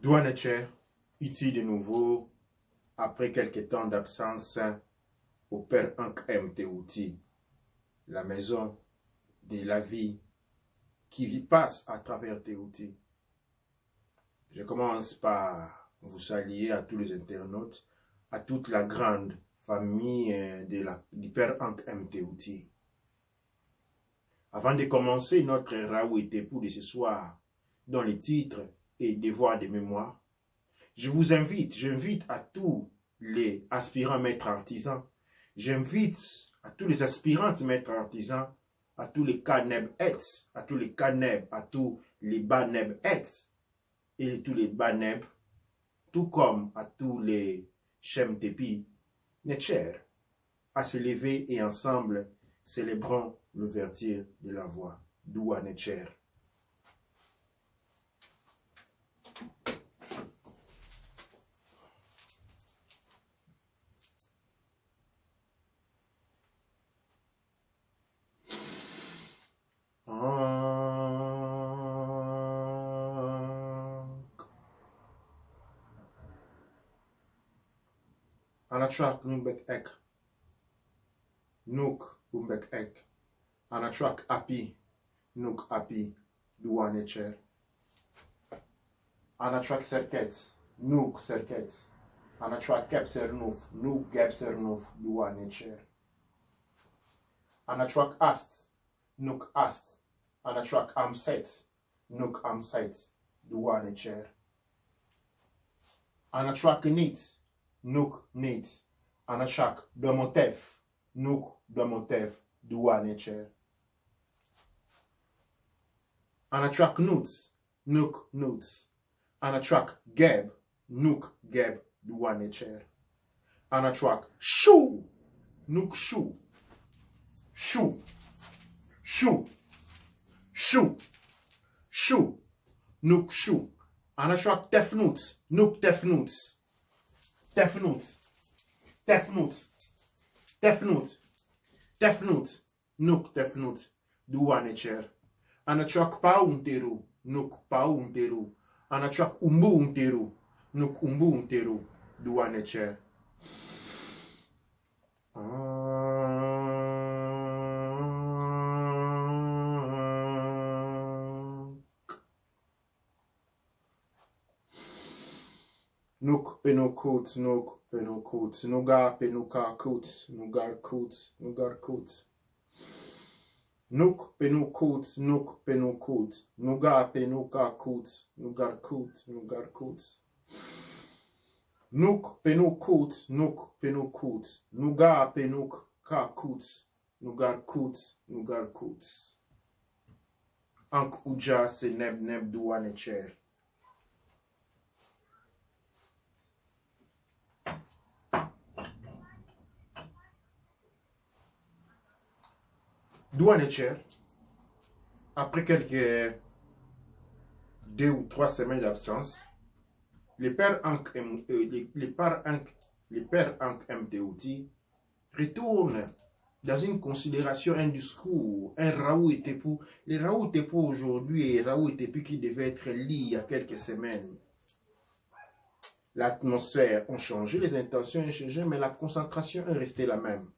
Douane ici de nouveau, après quelques temps d'absence, au Père Ankh M. Teouti, la maison de la vie qui passe à travers Teouti. Je commence par vous saluer à tous les internautes, à toute la grande famille du Père Ankh M. Teouti. Avant de commencer notre Raoult et Tepou de ce soir, dans les titres et devoirs de mémoire, j'invite à tous les aspirants maîtres artisans, j'invite à tous les aspirantes maîtres artisans, à tous les caneb hets, à tous les caneb, à tous les baneb hets et tous les baneb, tout comme à tous les shem tepi, netcher, à se lever et ensemble célébrons l'ouverture de la voie. Doua netcher. Anatrak numbek ek. Nook umbek ek. Anatrak api. Nook api. Doua netcher. Anatrak serkets. Nook serkets. Anatrak kep sernouf. Nook gep sernouf. Doua netcher. Anatrak ast. Nook ast. Anatrak amset. Nook amset. Doua netcher. Anatrak nit. Nook nit. Anatrak domotef. Nook domotef. Doua netcher. Anatrak nuts. Nook nuts. Anatrak geb. Nook geb. Doua netcher. Anatrak shoo. Nook shoo. Shoo. Shoo. Shoo. Shoo. Nook shoo. Anatrak tefnut. Nook tefnut. Tefnut. Tefnut. Tefnut. Tefnut. Nook tefnut. Doua netcher. Anatrak pa unteru. Nook pa unteru. Anatrak umbu unteru. Nook umbu unteru. Doua netcher. Nook penokot, nook penokot, nugar penokakot, nugar kot, nugar kot. Nook penokot, nook penokot, nugar penokakot, nugar kot, nugar kot. Nook penokot, nook penokot, nugar penokakot, nugar kot, nugar kot. Ankh uja se neb neb doua netcher. Doua netcher, après quelques 2 ou 3 semaines d'absence, les pères Ankh M. Teouti retournent dans une considération, un discours, un Raoult et Tepou. Les Raoult et Tepou aujourd'hui et Raoult et Tepou qui devait être liés il y a quelques semaines. L'atmosphère a changé, les intentions ont changé, mais la concentration est restée la même.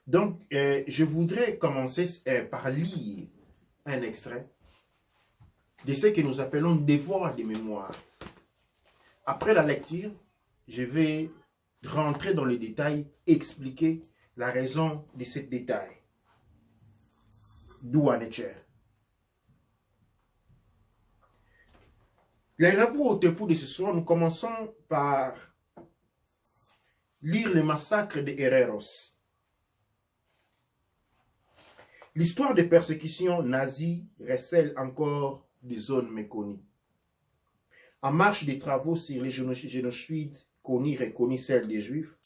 Donc, je voudrais commencer par lire un extrait de ce que nous appelons devoir de mémoire. Après la lecture, je vais rentrer dans les détails, expliquer la raison de ce détail. D'où en est-il? Les rapports au début de ce soir, nous commençons par lire le massacre de Herreros. L'histoire des persécutions nazies recèle encore des zones méconnues. En marche des travaux sur les génocides connus et reconnus celles des Juifs,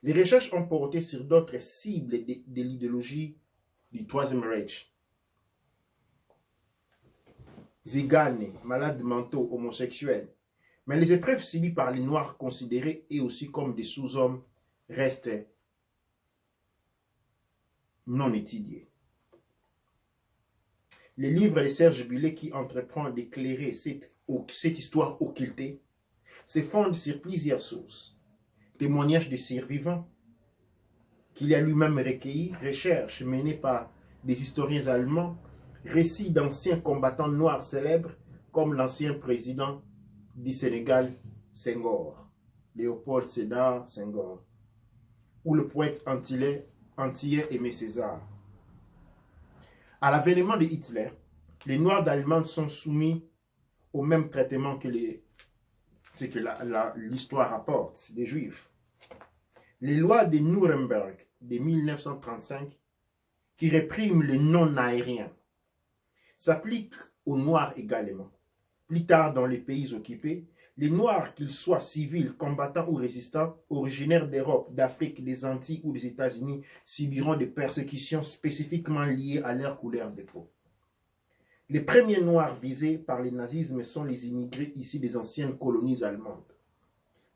les recherches ont porté sur d'autres cibles de l'idéologie du Troisième Reich. Ziganes, malades mentaux, homosexuels. Mais les épreuves subies par les Noirs considérés et aussi comme des sous-hommes restent non étudiés. Le livre de Serge Bullet qui entreprend d'éclairer cette histoire occultée se fonde sur plusieurs sources. Témoignages de survivants qu'il a lui-même recueillis, recherches menées par des historiens allemands, récits d'anciens combattants noirs célèbres comme l'ancien président du Sénégal, Senghor, Léopold Sédar Senghor, ou le poète antillais Aimé Césaire. À l'avènement de Hitler, les Noirs d'Allemagne sont soumis au même traitement que l'histoire rapporte des Juifs. Les lois de Nuremberg de 1935, qui répriment les non-aériens, s'appliquent aux Noirs également. Plus tard, dans les pays occupés, les Noirs, qu'ils soient civils, combattants ou résistants, originaires d'Europe, d'Afrique, des Antilles ou des États-Unis, subiront des persécutions spécifiquement liées à leur couleur de peau. Les premiers Noirs visés par le nazisme sont les immigrés issus des anciennes colonies allemandes.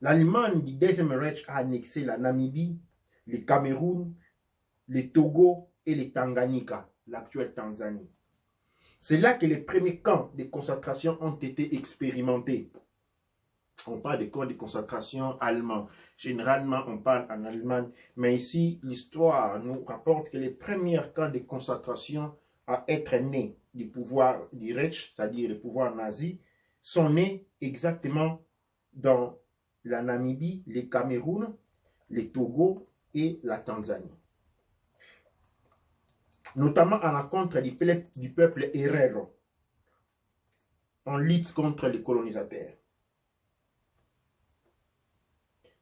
L'Allemagne du Deuxième Reich a annexé la Namibie, le Cameroun, le Togo et le Tanganyika, l'actuelle Tanzanie. C'est là que les premiers camps de concentration ont été expérimentés. On parle des camps de concentration allemands. Généralement, on parle en Allemagne. Mais ici, l'histoire nous rapporte que les premiers camps de concentration à être nés du pouvoir du Reich, c'est-à-dire le pouvoir nazi, sont nés exactement dans la Namibie, le Cameroun, le Togo et la Tanzanie. Notamment à l'encontre du peuple Herero, en lutte contre les colonisateurs.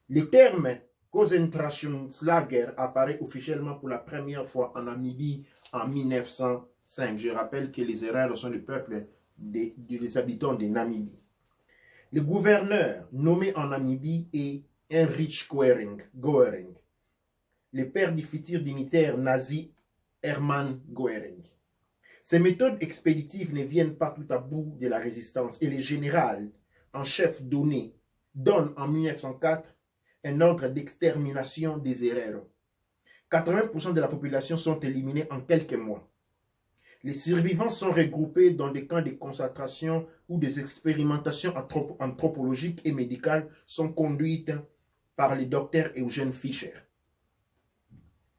Le terme Konzentrationslager apparaît officiellement pour la première fois en Namibie en 1905. Je rappelle que les Herero sont le peuple des habitants de Namibie. Le gouverneur nommé en Namibie est Heinrich Göring, le père du futur dignitaire nazi Hermann Göring. Ces méthodes expéditives ne viennent pas tout à bout de la résistance et le général en chef donne en 1904 un ordre d'extermination des Herero. 80% de la population sont éliminés en quelques mois. Les survivants sont regroupés dans des camps de concentration où des expérimentations anthropologiques et médicales sont conduites par le docteur Eugène Fischer.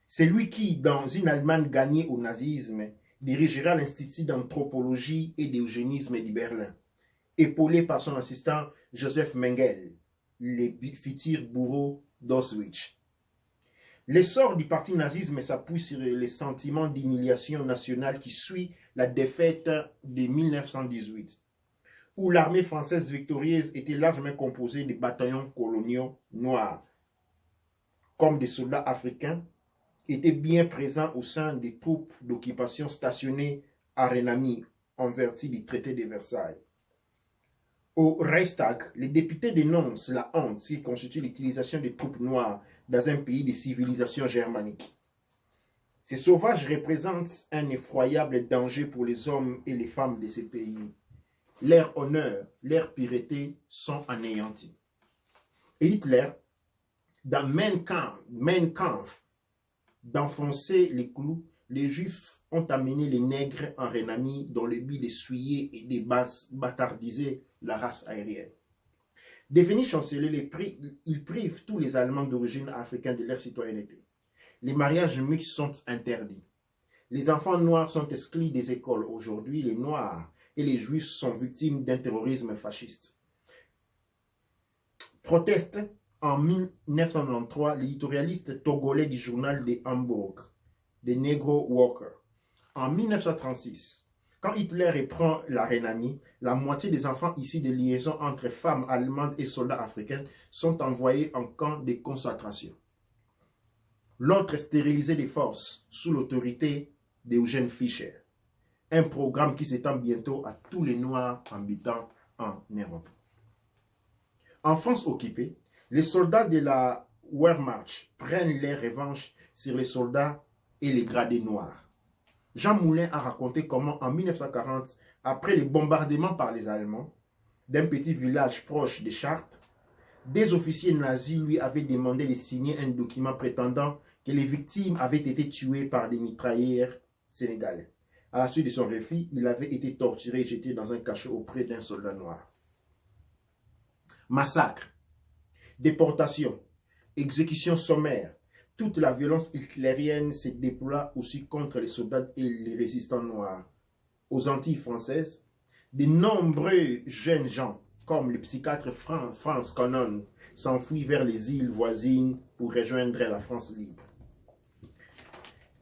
C'est lui qui, dans une Allemagne gagnée au nazisme, dirigera l'Institut d'anthropologie et d'eugénisme de Berlin, épaulé par son assistant Joseph Mengele, le futur bourreau d'Auschwitz. L'essor du parti nazisme s'appuie sur les sentiments d'humiliation nationale qui suit la défaite de 1918, où l'armée française victorieuse était largement composée de bataillons coloniaux noirs, comme des soldats africains, étaient bien présents au sein des troupes d'occupation stationnées à Rhénanie en vertu du traité de Versailles. Au Reichstag, les députés dénoncent la honte qui constitue l'utilisation des troupes noires dans un pays de civilisation germanique. Ces sauvages représentent un effroyable danger pour les hommes et les femmes de ces pays. Leur honneur, leur pureté sont anéantis. Et Hitler, dans Mein Kampf, d'enfoncer les clous, les Juifs ont amené les nègres en Rhénanie dans le but d'essuyer et de bâtardiser la race aérienne. Devenu chancelier, il prive tous les Allemands d'origine africaine de leur citoyenneté. Les mariages mixtes sont interdits. Les enfants noirs sont exclus des écoles. Aujourd'hui, les Noirs et les Juifs sont victimes d'un terrorisme fasciste. Proteste en 1993 l'éditorialiste togolais du journal de Hambourg, The Negro Worker. En 1936, quand Hitler reprend la Rhénanie, la moitié des enfants issus de liaisons entre femmes allemandes et soldats africains sont envoyés en camp de concentration. L'autre stérilisé des forces sous l'autorité d'Eugène Fischer. Un programme qui s'étend bientôt à tous les Noirs habitant en Europe. En France occupée, les soldats de la Wehrmacht prennent leur revanche sur les soldats et les gradés noirs. Jean Moulin a raconté comment en 1940, après les bombardements par les Allemands d'un petit village proche de Chartres, des officiers nazis lui avaient demandé de signer un document prétendant que les victimes avaient été tuées par des mitrailleurs sénégalais. À la suite de son refus, il avait été torturé et jeté dans un cachot auprès d'un soldat noir. Massacre, déportation, exécution sommaire, toute la violence hitlérienne se déploie aussi contre les soldats et les résistants noirs. Aux Antilles françaises, de nombreux jeunes gens, comme le psychiatre Franz Cannon, s'enfuient vers les îles voisines pour rejoindre la France libre.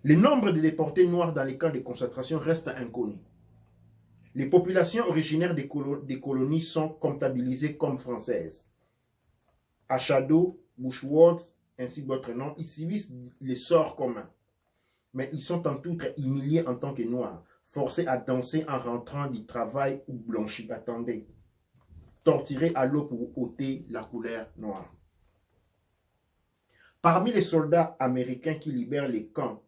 Le nombre de déportés noirs dans les camps de concentration reste inconnu. Les populations originaires des colonies sont comptabilisées comme françaises. Achado, Bushworth, ainsi que d'autres noms, ils subissent les sorts communs. Mais ils sont en tout cas humiliés en tant que noirs, forcés à danser en rentrant du travail ou blanchis. Attendez. Torturés à l'eau pour ôter la couleur noire. Parmi les soldats américains qui libèrent les camps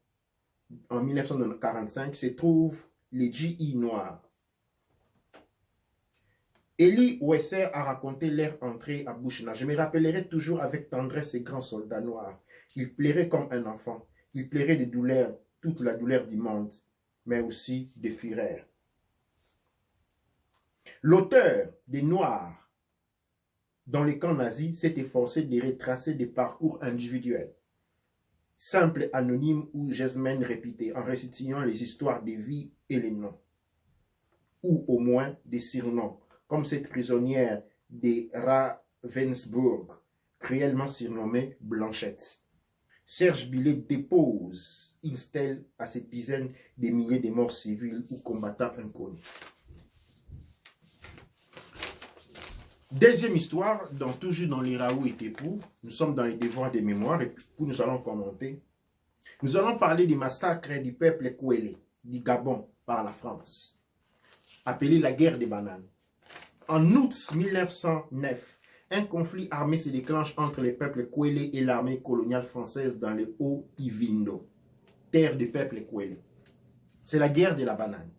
en 1945 se trouvent les GI noirs. Elie Weisser a raconté leur entrée à Bushna. Je me rappellerai toujours avec tendresse ces grands soldats noirs. Ils pleuraient comme un enfant. Ils pleuraient de douleur, toute la douleur du monde, mais aussi de fureur. L'auteur des Noirs dans les camps nazis s'est efforcé de retracer des parcours individuels, simples, anonymes ou jasmines répétés, en récitant les histoires des vies et les noms, ou au moins des surnoms, comme cette prisonnière de Ravensbourg, cruellement surnommée Blanchette. Serge Billet dépose une stèle à cette dizaine de milliers de morts civils ou combattants inconnus. Deuxième histoire, toujours dans les Raoult et Tepou, nous sommes dans les devoirs de mémoire et puis nous allons commenter. Nous allons parler du massacre du peuple Kouélé, du Gabon, par la France, appelé la guerre des bananes. En août 1909, un conflit armé se déclenche entre les peuples Kouélé et l'armée coloniale française dans le Haut-Ivindo, terre du peuple Kouélé. C'est la guerre de la banane.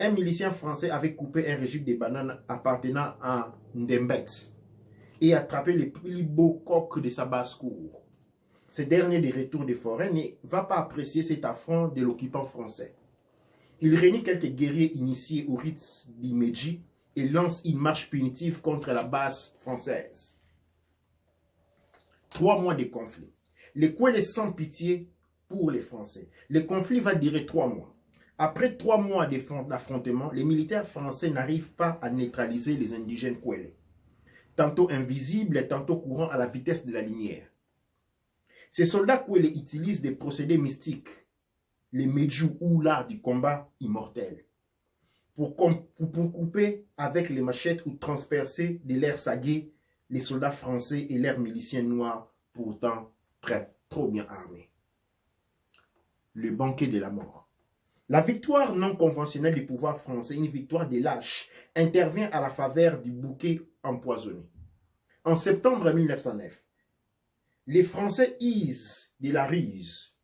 Un milicien français avait coupé un régime de bananes appartenant à Ndembet et attrapé les plus beaux coqs de sa basse-cour. Ce dernier, de retour des forêts, ne va pas apprécier cet affront de l'occupant français. Il réunit quelques guerriers initiés au rite du Meji et lance une marche punitive contre la base française. 3 mois de conflit. Les Kouélés sans pitié pour les Français. Le conflit va durer 3 mois. Après 3 mois d'affrontement, les militaires français n'arrivent pas à neutraliser les indigènes Kouélés, tantôt invisibles, tantôt courant à la vitesse de la lumière. Ces soldats Kouélés utilisent des procédés mystiques, les Medjou ou l'art du combat immortel, pour couper avec les machettes ou transpercer de l'air sagué les soldats français et leurs miliciens noirs, pourtant prêts, trop bien armés. Le banquet de la mort. La victoire non conventionnelle du pouvoir français, une victoire des lâches, intervient à la faveur du bouquet empoisonné. En septembre 1909, les Français usent de la ruse,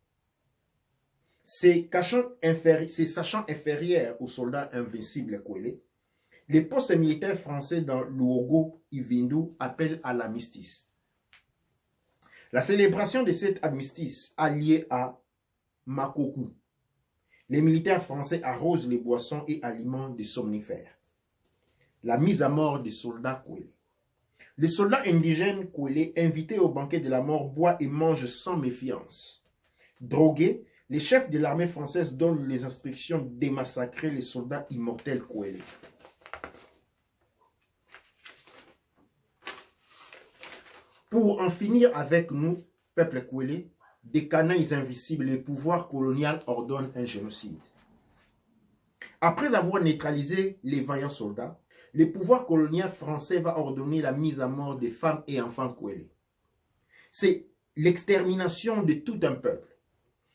se sachant inférieurs aux soldats invincibles Kouélé. Les postes militaires français dans l'Ouogo Ivindu appellent à l'armistice. La célébration de cet armistice a lieu à Makokou. Les militaires français arrosent les boissons et aliments des somnifères. La mise à mort des soldats Kouélé. Les soldats indigènes Kwele, invités au banquet de la mort, boivent et mangent sans méfiance. Drogués, les chefs de l'armée française donnent les instructions de démassacrer les soldats immortels Kwele. Pour en finir avec nous, peuple Kwele, des canailles invisibles, le pouvoir colonial ordonne un génocide. Après avoir neutralisé les vaillants soldats, le pouvoir colonial français va ordonner la mise à mort des femmes et enfants Kwele. C'est l'extermination de tout un peuple.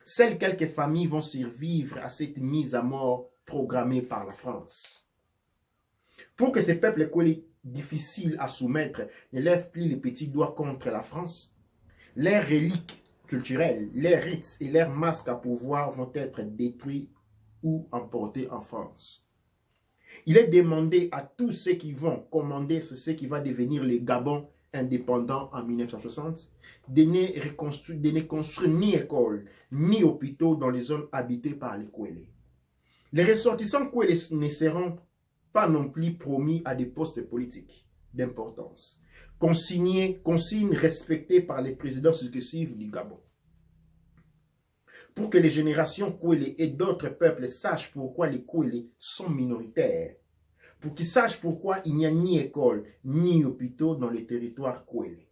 Seules quelques familles vont survivre à cette mise à mort programmée par la France. Pour que ces peuples Kwele difficiles à soumettre ne lèvent plus les petits doigts contre la France, leurs reliques culturelles, leurs rites et leurs masques à pouvoir vont être détruits ou emportés en France. Il est demandé à tous ceux qui vont commander ce qui va devenir le Gabon indépendant en 1960 de ne construire ni école ni hôpitaux dans les zones habitées par les Kwele. Les ressortissants Kwele ne seront pas non plus promis à des postes politiques d'importance. Consignes respectées par les présidents successifs du Gabon. Pour que les générations Kwele et d'autres peuples sachent pourquoi les Kwele sont minoritaires. Pour qu'ils sachent pourquoi il n'y a ni école ni hôpitaux dans les territoires Kwele.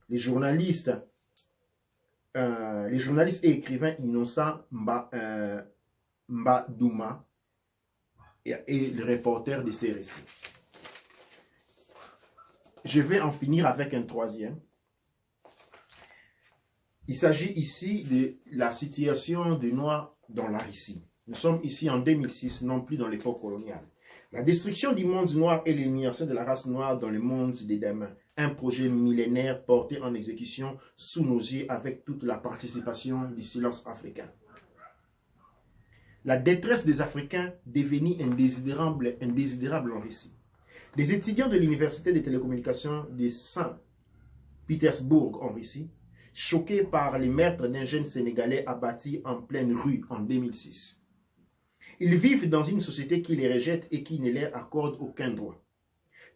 Les journalistes et écrivains Innocent Mbadouma et le reporter de ces récits. Je vais en finir avec un troisième. Il s'agit ici de la situation des Noirs dans la Russie. Nous sommes ici en 2006, non plus dans l'époque coloniale. La destruction du monde noir et l'élimination de la race noire dans le monde des demain. Un projet millénaire porté en exécution sous nos yeux avec toute la participation du silence africain. La détresse des Africains devenue indésirable en Russie. Des étudiants de l'Université des télécommunications de Saint-Pétersbourg en Russie, choqués par les meurtres d'un jeune Sénégalais abattu en pleine rue en 2006. Ils vivent dans une société qui les rejette et qui ne leur accorde aucun droit.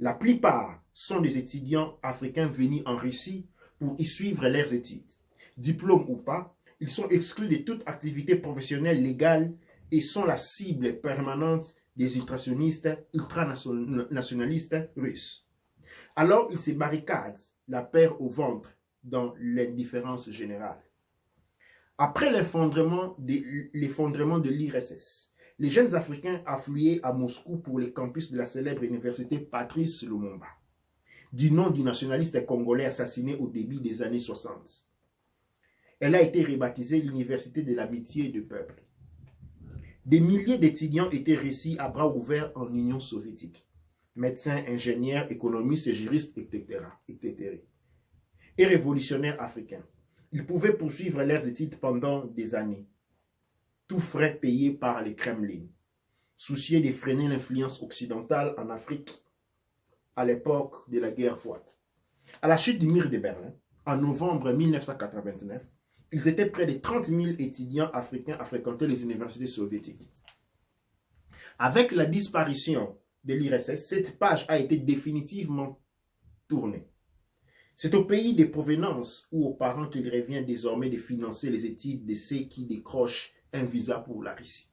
La plupart sont des étudiants africains venus en Russie pour y suivre leurs études. Diplôme ou pas, ils sont exclus de toute activité professionnelle légale et sont la cible permanente des ultranationalistes russes. Alors ils se barricadent, la paire au ventre, dans l'indifférence générale. Après l'effondrement de l'IRSS, les jeunes Africains affluaient à Moscou pour les campus de la célèbre université Patrice Lumumba, du nom du nationaliste congolais assassiné au début des années 60. Elle a été rebaptisée l'Université de l'amitié du peuple. Des milliers d'étudiants étaient reçus à bras ouverts en Union soviétique. Médecins, ingénieurs, économistes, juristes, etc. Et révolutionnaires africains. Ils pouvaient poursuivre leurs études pendant des années. Tout frais payés par les Kremlin. Souciés de freiner l'influence occidentale en Afrique à l'époque de la guerre froide. À la chute du mur de Berlin, en novembre 1989, ils étaient près de 30 000 étudiants africains à fréquenter les universités soviétiques. Avec la disparition de l'IRSS, cette page a été définitivement tournée. C'est au pays de provenance ou aux parents qu'il revient désormais de financer les études de ceux qui décrochent un visa pour la Russie.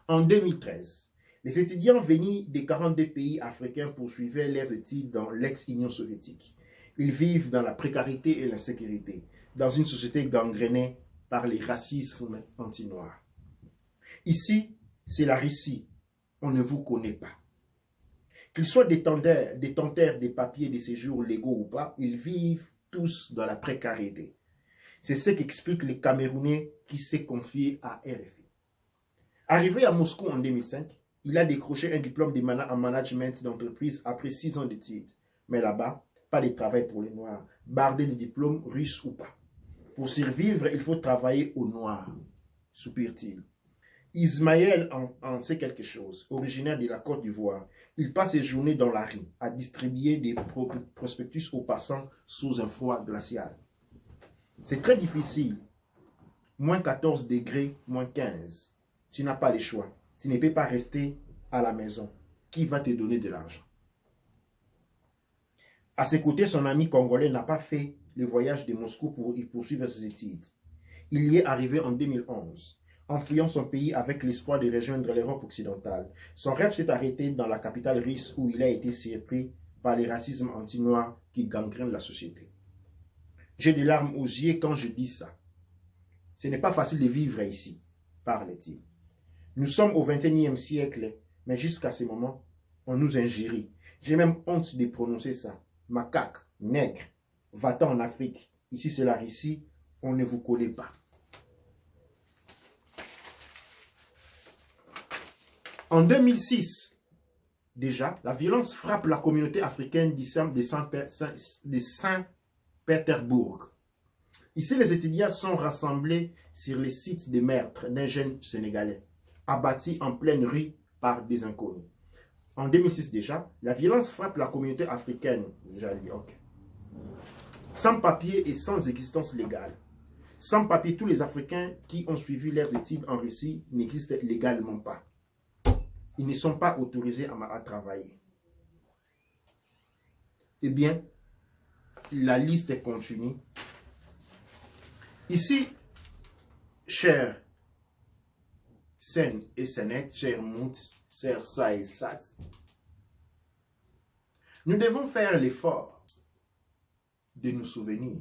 En 2013, les étudiants venus des 42 pays africains poursuivaient leurs études dans l'ex-Union soviétique. Ils vivent dans la précarité et l'insécurité, dans une société gangrénée par les racismes anti-noirs. Ici, c'est la Russie. On ne vous connaît pas. Qu'ils soient détenteurs des papiers de séjour légaux ou pas, ils vivent tous dans la précarité. C'est ce qu'explique le Camerounais qui s'est confié à RFI. Arrivé à Moscou en 2005, il a décroché un diplôme en management d'entreprise après 6 ans d'études. Mais là-bas, pas de travail pour les Noirs, bardé de diplômes russes ou pas. Pour survivre, il faut travailler au noir, soupire-t-il. Ismaël en sait quelque chose, originaire de la Côte d'Ivoire. Il passe ses journées dans la rue à distribuer des prospectus aux passants sous un froid glacial. C'est très difficile. Moins 14 degrés, moins 15. Tu n'as pas le choix. Tu ne peux pas rester à la maison. Qui va te donner de l'argent? À ses côtés, son ami congolais n'a pas fait le voyage de Moscou pour y poursuivre ses études. Il y est arrivé en 2011, en fuyant son pays avec l'espoir de rejoindre l'Europe occidentale. Son rêve s'est arrêté dans la capitale russe où il a été surpris par les racismes anti-noirs qui gangrènent la société. J'ai des larmes aux yeux quand je dis ça. Ce n'est pas facile de vivre ici, parle-t-il. Nous sommes au XXIe siècle, mais jusqu'à ce moment, on nous injurie. J'ai même honte de prononcer ça. Macaque, nègre, va-t'en en Afrique. Ici, c'est la Russie, on ne vous connaît pas. En 2006, déjà, la violence frappe la communauté africaine de Saint-Pétersbourg. Ici, les étudiants sont rassemblés sur les sites de meurtre d'un jeune Sénégalais, abattu en pleine rue par des inconnus. En 2006 déjà, la violence frappe la communauté africaine, sans papier et sans existence légale. Sans papier, tous les Africains qui ont suivi leurs études en Russie n'existent légalement pas. Ils ne sont pas autorisés à travailler. Eh bien, la liste continue. Ici, chers Sen et Senet, chers Mout, chers Sa et Sat, nous devons faire l'effort de nous souvenir.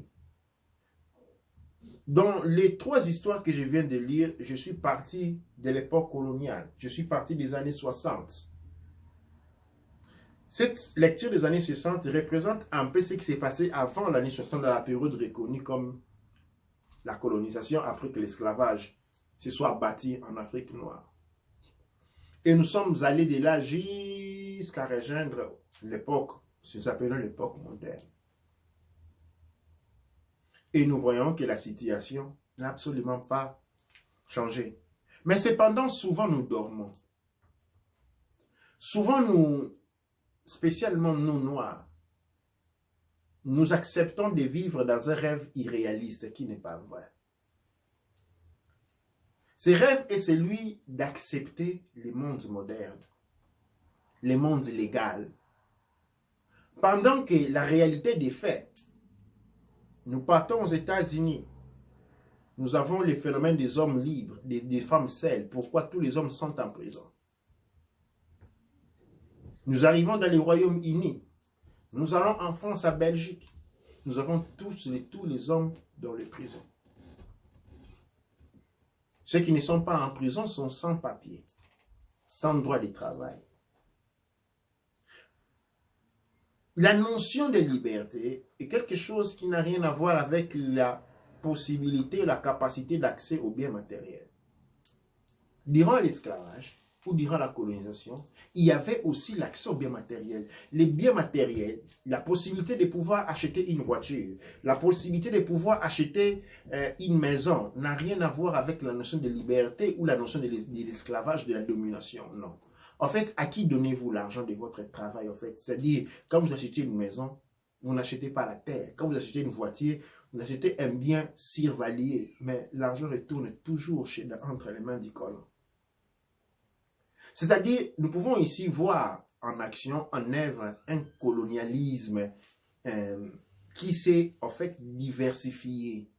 Dans les 3 histoires que je viens de lire, je suis parti de l'époque coloniale. Je suis parti des années 60. Cette lecture des années 60 représente un peu ce qui s'est passé avant l'année 60 dans la période reconnue comme la colonisation après que l'esclavage se soit bâti en Afrique noire. Et nous sommes allés de là jusqu'à rejoindre l'époque, ce que nous appelons l'époque moderne. Et nous voyons que la situation n'a absolument pas changé. Mais cependant, souvent nous dormons. Souvent nous, spécialement nous noirs, nous acceptons de vivre dans un rêve irréaliste qui n'est pas vrai. Ce rêve est celui d'accepter le monde moderne, le monde légal. Pendant que la réalité des faits, nous partons aux États-Unis. Nous avons le phénomène des hommes libres, des femmes seules. Pourquoi tous les hommes sont en prison? Nous arrivons dans le Royaume-Uni. Nous allons en France, à Belgique. Nous avons tous les hommes dans les prisons. Ceux qui ne sont pas en prison sont sans papier, sans droit de travail. La notion de liberté est quelque chose qui n'a rien à voir avec la possibilité, la capacité d'accès aux biens matériels. Durant l'esclavage ou durant la colonisation, il y avait aussi l'accès aux biens matériels. Les biens matériels, la possibilité de pouvoir acheter une voiture, la possibilité de pouvoir acheter une maison n'a rien à voir avec la notion de liberté ou la notion de l'esclavage, de la domination, non. En fait, à qui donnez-vous l'argent de votre travail, en fait? C'est-à-dire, quand vous achetez une maison, vous n'achetez pas la terre. Quand vous achetez une voiture, vous achetez un bien survalié. Mais l'argent retourne toujours entre les mains du colon. C'est-à-dire, nous pouvons ici voir en action, en œuvre, un colonialisme qui s'est, en fait, diversifié.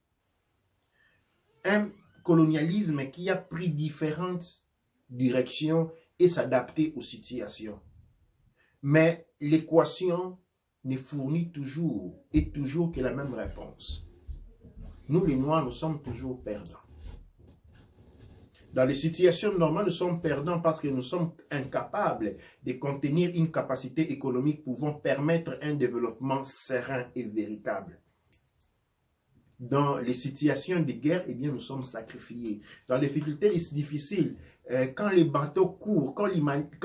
Un colonialisme qui a pris différentes directions et s'adapter aux situations. Mais l'équation ne fournit toujours et toujours que la même réponse. Nous, les Noirs, nous sommes toujours perdants. Dans les situations normales, nous sommes perdants parce que nous sommes incapables de contenir une capacité économique pouvant permettre un développement serein et véritable. Dans les situations de guerre, eh bien, nous sommes sacrifiés. Dans les difficultés difficiles, quand les bateaux courent, quand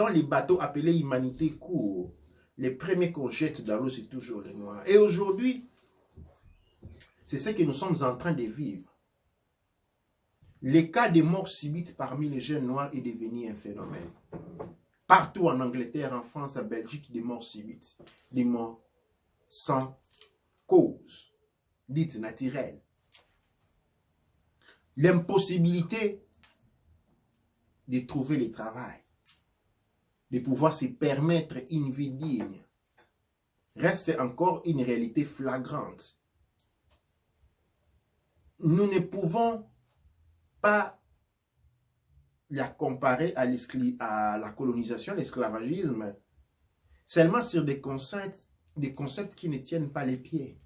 les bateaux appelés humanité courent, les premiers qu'on jette dans l'eau, c'est toujours les Noirs. Et aujourd'hui, c'est ce que nous sommes en train de vivre. Le cas de mort subite parmi les jeunes noirs est devenu un phénomène. Partout en Angleterre, en France, en Belgique, des morts subites, des morts sans cause, dites naturelles. L'impossibilité de trouver le travail, de pouvoir se permettre une vie digne. reste encore une réalité flagrante. Nous ne pouvons pas la comparer à la colonisation, l'esclavagisme, seulement sur des concepts qui ne tiennent pas les pieds.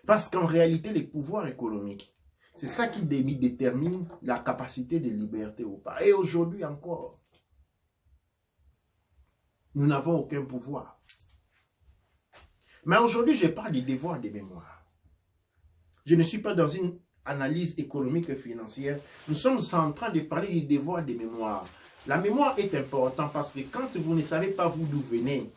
Parce qu'en réalité, les pouvoirs économiques, c'est ça qui détermine la capacité de liberté ou pas. Et aujourd'hui encore, nous n'avons aucun pouvoir. Mais aujourd'hui, je parle du devoir de mémoire. Je ne suis pas dans une analyse économique et financière. Nous sommes en train de parler du devoir de mémoire. La mémoire est importante parce que quand vous ne savez pas vous d'où venez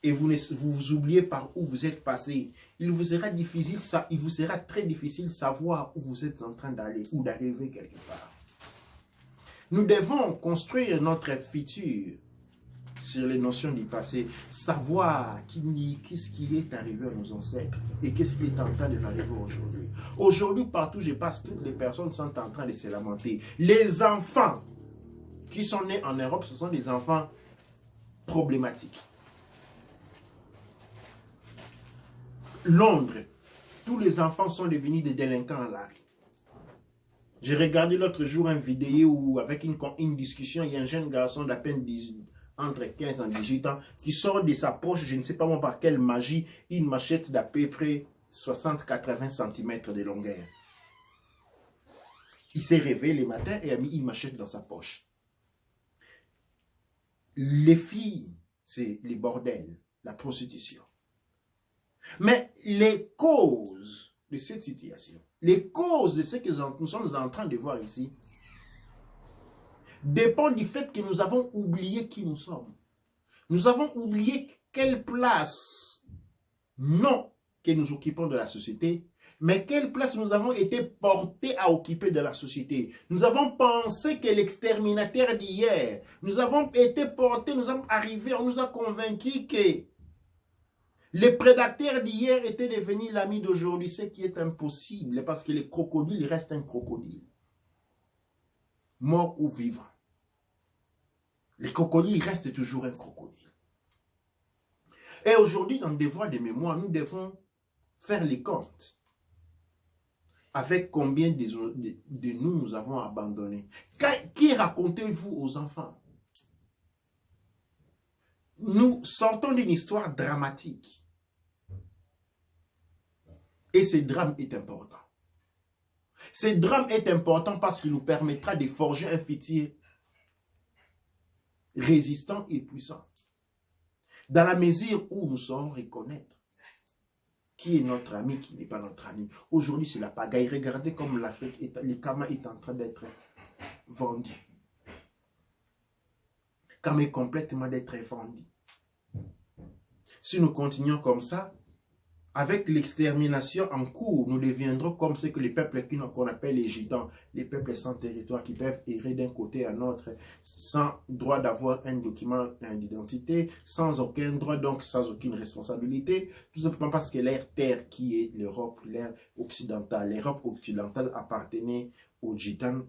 et vous oubliez par où vous êtes passé, il vous sera très difficile de savoir où vous êtes en train d'aller ou d'arriver quelque part. Nous devons construire notre futur sur les notions du passé, savoir qu'est-ce qui est arrivé à nos ancêtres et qu'est-ce qui est en train de m'arriver aujourd'hui. Aujourd'hui, partout où je passe, toutes les personnes sont en train de se lamenter. Les enfants qui sont nés en Europe, ce sont des enfants problématiques. Londres, tous les enfants sont devenus des délinquants à la rue. J'ai regardé l'autre jour une vidéo où, avec une discussion, il y a un jeune garçon d'à peine entre 15 et 18 ans qui sort de sa poche, je ne sais pas moi par quelle magie, une machette d'à peu près 60-80 cm de longueur. Il s'est réveillé le matin et a mis une machette dans sa poche. Les filles, c'est les bordels, la prostitution. Mais les causes de cette situation, les causes de ce que nous sommes en train de voir ici, dépendent du fait que nous avons oublié qui nous sommes. Nous avons oublié quelle place, non que nous occupons de la société, mais quelle place nous avons été portés à occuper de la société. Nous avons pensé que l'exterminateur d'hier, nous avons été portés, nous sommes arrivés, on nous a convaincus que les prédateurs d'hier étaient devenus l'ami d'aujourd'hui, ce qui est impossible, parce que le crocodile reste un crocodile. Mort ou vivant. Le crocodile reste toujours un crocodile. Et aujourd'hui, dans le devoir de mémoire, nous devons faire les comptes avec combien de nous avons abandonné. Qui racontez-vous aux enfants? Nous sortons d'une histoire dramatique. Et ce drame est important. Ce drame est important parce qu'il nous permettra de forger un futur résistant et puissant. Dans la mesure où nous saurons reconnaître qui est notre ami, qui n'est pas notre ami. Aujourd'hui, c'est la pagaille. Regardez comme l'Afrique, le Kama est en train d'être vendu. Kama est complètement d'être vendu. Si nous continuons comme ça, avec l'extermination en cours, nous deviendrons comme ce que les peuples qu'on appelle les gitans, les peuples sans territoire qui peuvent errer d'un côté à l'autre sans droit d'avoir un document d'identité, sans aucun droit, donc sans aucune responsabilité, tout simplement parce que leur terre qui est l'Europe, l'Europe occidentale appartenait aux gitans.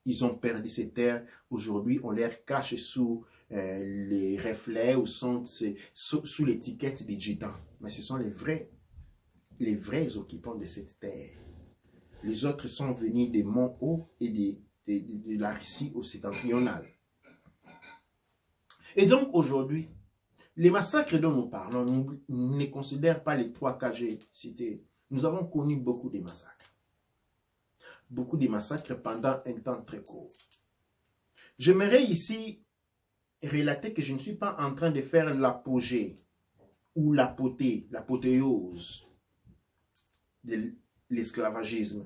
Ils ont perdu ces terres. Aujourd'hui, on les cache sous les reflets ou sous l'étiquette des gitans. Mais ce sont les vrais occupants de cette terre. Les autres sont venus des monts hauts et de la Russie septentrionale. Et donc aujourd'hui, les massacres dont nous parlons, nous ne considèrent pas les 3 cas que j'ai cités. Nous avons connu beaucoup de massacres. Beaucoup de massacres pendant un temps très court. J'aimerais ici relater que je ne suis pas en train de faire l'apogée ou l'apothéose de l'esclavagisme.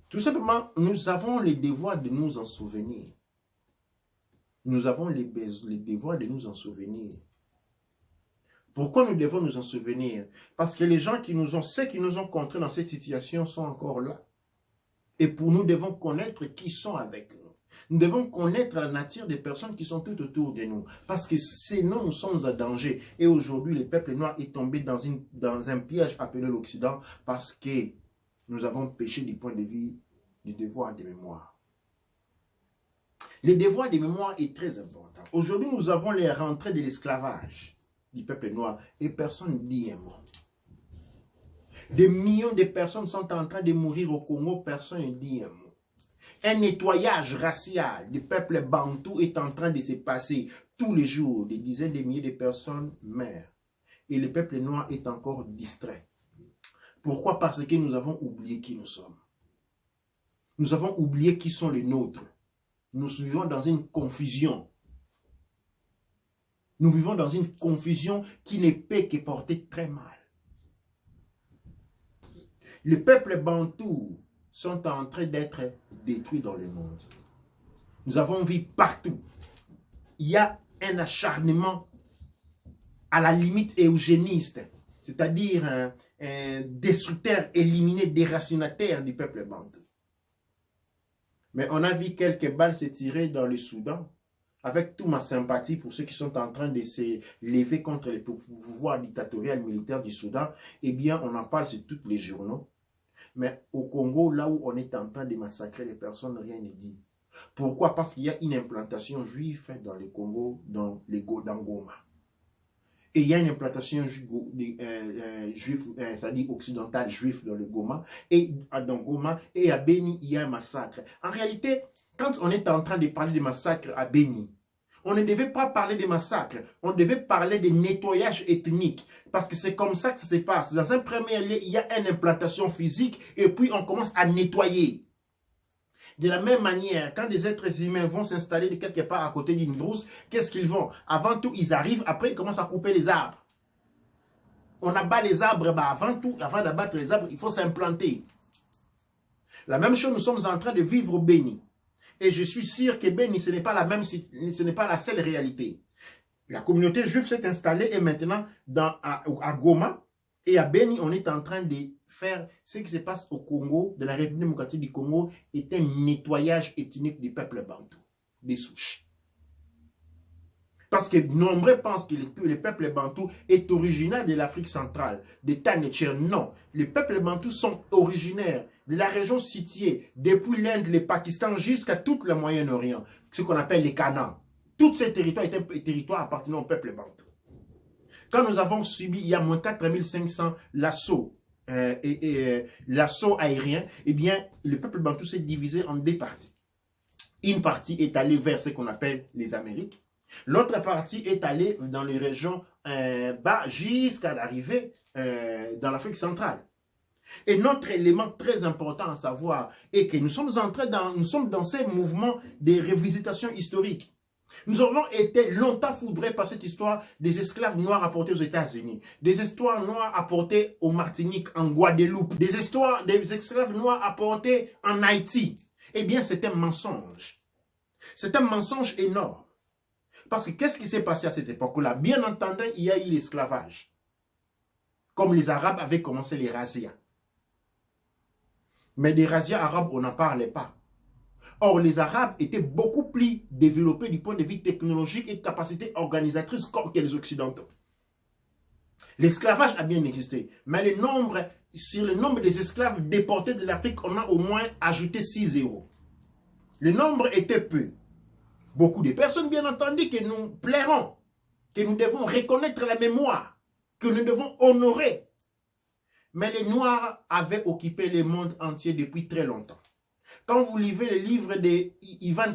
Tout simplement, nous avons le devoir de nous en souvenir. Nous avons le devoir de nous en souvenir. Pourquoi nous devons nous en souvenir? Parce que les gens ceux qui nous ont contraints dans cette situation sont encore là. Et pour nous devons connaître qui sont avec nous. Nous devons connaître la nature des personnes qui sont tout autour de nous. Parce que sinon, nous sommes en danger. Et aujourd'hui, le peuple noir est tombé dans un piège appelé l'Occident parce que nous avons péché du point de vue du devoir de mémoire. Le devoir de mémoire est très important. Aujourd'hui, nous avons les rentrées de l'esclavage du peuple noir et personne ne dit un mot. Des millions de personnes sont en train de mourir au Congo, personne ne dit un mot. Un nettoyage racial du peuple bantou est en train de se passer tous les jours. Des dizaines de milliers de personnes meurent. Et le peuple noir est encore distrait. Pourquoi? Parce que nous avons oublié qui nous sommes. Nous avons oublié qui sont les nôtres. Nous vivons dans une confusion. Nous vivons dans une confusion qui ne peut que porter très mal. Les peuples bantous sont en train d'être détruits dans le monde. Nous avons vu partout. Il y a un acharnement à la limite eugéniste, c'est-à-dire un destructeur éliminé, déracinateur du peuple bantou. Mais on a vu quelques balles se tirer dans le Soudan, avec toute ma sympathie pour ceux qui sont en train de se lever contre le pouvoir dictatorial militaire du Soudan. Eh bien, on en parle sur tous les journaux. Mais au Congo, là où on est en train de massacrer les personnes, rien n'est dit. Pourquoi? Parce qu'il y a une implantation juive dans le Congo, dans Goma. Et il y a une implantation juive, c'est-à-dire occidentale juive dans le Goma, et dans Goma, et à Beni, il y a un massacre. En réalité, quand on est en train de parler de massacre à Beni, on ne devait pas parler de massacre, on devait parler de nettoyage ethnique, parce que c'est comme ça que ça se passe. Dans un premier lieu, il y a une implantation physique, et puis on commence à nettoyer. De la même manière, quand des êtres humains vont s'installer de quelque part à côté d'une brousse, qu'est-ce qu'ils vont? Avant tout, ils arrivent, après ils commencent à couper les arbres. On abat les arbres, bah avant tout, avant d'abattre les arbres, il faut s'implanter. La même chose, nous sommes en train de vivre au Béni. Et je suis sûr que Béni, ce n'est pas la seule réalité. La communauté juive s'est installée et maintenant à Goma et à Béni, on est en train de faire ce qui se passe au Congo, de la République démocratique du Congo, est un nettoyage ethnique du peuple bantou, des souches. Parce que nombreux pensent que le peuple bantou est originaire de l'Afrique centrale, de Tanetcher. Non, les peuples bantous sont originaires de la région située depuis l'Inde, le Pakistan, jusqu'à tout le Moyen-Orient, ce qu'on appelle les Canaan. Tous ces territoires étaient des territoires appartenant au peuple bantou. Quand nous avons subi, il y a moins 4500 l'assauts, l'assaut aérien, eh bien, le peuple bantou s'est divisé en deux parties. Une partie est allée vers ce qu'on appelle les Amériques. L'autre partie est allée dans les régions bas jusqu'à l'arrivée dans l'Afrique centrale. Et notre élément très important à savoir est que nous sommes dans ces mouvements de révisitation historique. Nous avons été longtemps foudrés par cette histoire des esclaves noirs apportés aux États-Unis, des histoires noires apportées aux Martinique, en Guadeloupe, des histoires des esclaves noirs apportés en Haïti. Eh bien, c'est un mensonge. C'est un mensonge énorme. Parce que qu'est-ce qui s'est passé à cette époque-là? Bien entendu, il y a eu l'esclavage. Comme les Arabes avaient commencé les razzias. Mais des razzias arabes, on n'en parlait pas. Or, les Arabes étaient beaucoup plus développés du point de vue technologique et de capacité organisatrice que les Occidentaux. L'esclavage a bien existé, mais sur le nombre des esclaves déportés de l'Afrique, on a au moins ajouté 6 zéros. Le nombre était peu. Beaucoup de personnes, bien entendu, que nous plairons, que nous devons reconnaître la mémoire, que nous devons honorer. Mais les Noirs avaient occupé le monde entier depuis très longtemps. Quand vous lisez le livre d'Ivan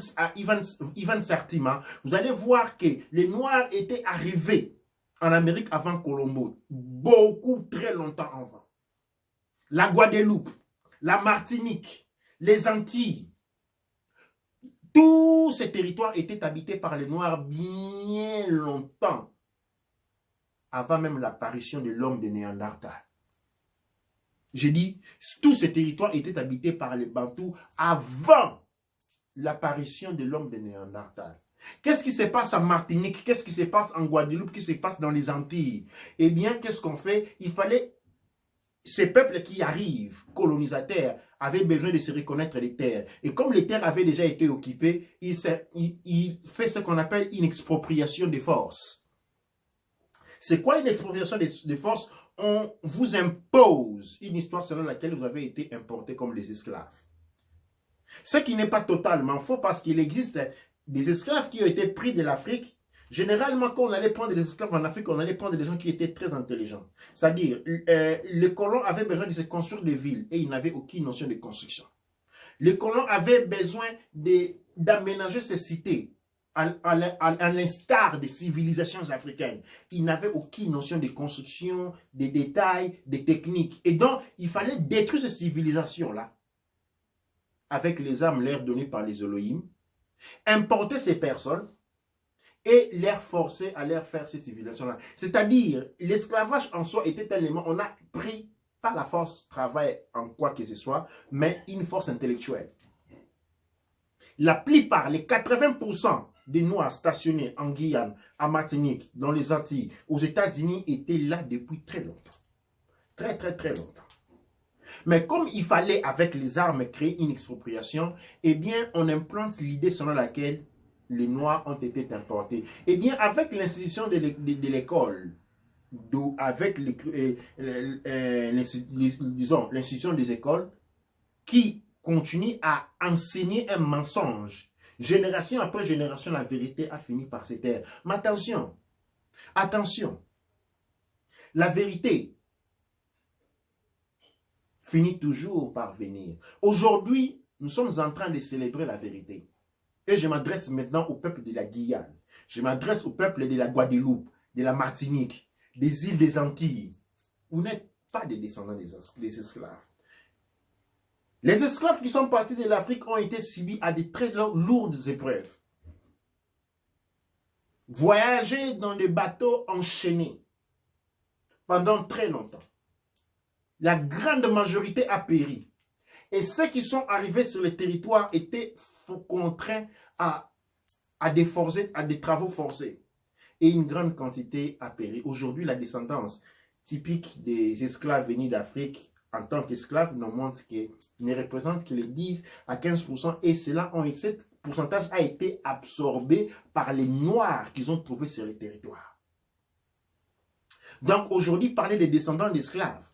Sertima, vous allez voir que les Noirs étaient arrivés en Amérique avant Colombo, beaucoup, très longtemps avant. La Guadeloupe, la Martinique, les Antilles, tous ces territoires étaient habités par les Noirs bien longtemps, avant même l'apparition de l'homme de Néandertal. J'ai dit, tous ces territoires étaient habités par les Bantous avant l'apparition de l'homme de Néandertal. Qu'est-ce qui se passe en Martinique? Qu'est-ce qui se passe en Guadeloupe? Qu'est-ce qui se passe dans les Antilles? Eh bien, qu'est-ce qu'on fait? Il fallait, ces peuples qui arrivent, colonisateurs, avaient besoin de se reconnaître les terres. Et comme les terres avaient déjà été occupées, il fait ce qu'on appelle une expropriation des forces. C'est quoi une expropriation des forces? On vous impose une histoire selon laquelle vous avez été importés comme des esclaves. Ce qui n'est pas totalement faux parce qu'il existe des esclaves qui ont été pris de l'Afrique, généralement, quand on allait prendre des esclaves en Afrique, on allait prendre des gens qui étaient très intelligents. C'est-à-dire, les colons avaient besoin de se construire des villes et ils n'avaient aucune notion de construction. Les colons avaient besoin d'aménager ces cités à l'instar des civilisations africaines. Ils n'avaient aucune notion de construction, des détails, des techniques. Et donc, il fallait détruire ces civilisations-là avec les armes leur données par les Elohim, importer ces personnes et les forcer à leur faire cette civilisation-là. C'est-à-dire, l'esclavage en soi était tellement, on a pris pas la force travail en quoi que ce soit, mais une force intellectuelle. La plupart, les 80% des Noirs stationnés en Guyane, à Martinique, dans les Antilles, aux États-Unis, étaient là depuis très longtemps. Très, très, très longtemps. Mais comme il fallait, avec les armes, créer une expropriation, eh bien, on implante l'idée selon laquelle les Noirs ont été importés. Eh bien, avec l'institution de l'école, avec l'institution des écoles, qui continue à enseigner un mensonge, génération après génération, la vérité a fini par se taire. Mais attention, attention, la vérité finit toujours par venir. Aujourd'hui, nous sommes en train de célébrer la vérité. Et je m'adresse maintenant au peuple de la Guyane. Je m'adresse au peuple de la Guadeloupe, de la Martinique, des îles des Antilles. Vous n'êtes pas des descendants des esclaves. Les esclaves qui sont partis de l'Afrique ont été subis à de très lourdes épreuves. Voyager dans des bateaux enchaînés pendant très longtemps. La grande majorité a péri. Et ceux qui sont arrivés sur le territoire étaient contraints à des travaux forcés. Et une grande quantité a péri. Aujourd'hui, la descendance typique des esclaves venus d'Afrique en tant qu'esclaves ne représente que les 10 à 15%. Et ce pourcentage a été absorbé par les Noirs qu'ils ont trouvés sur le territoire. Donc aujourd'hui, parler des descendants d'esclaves.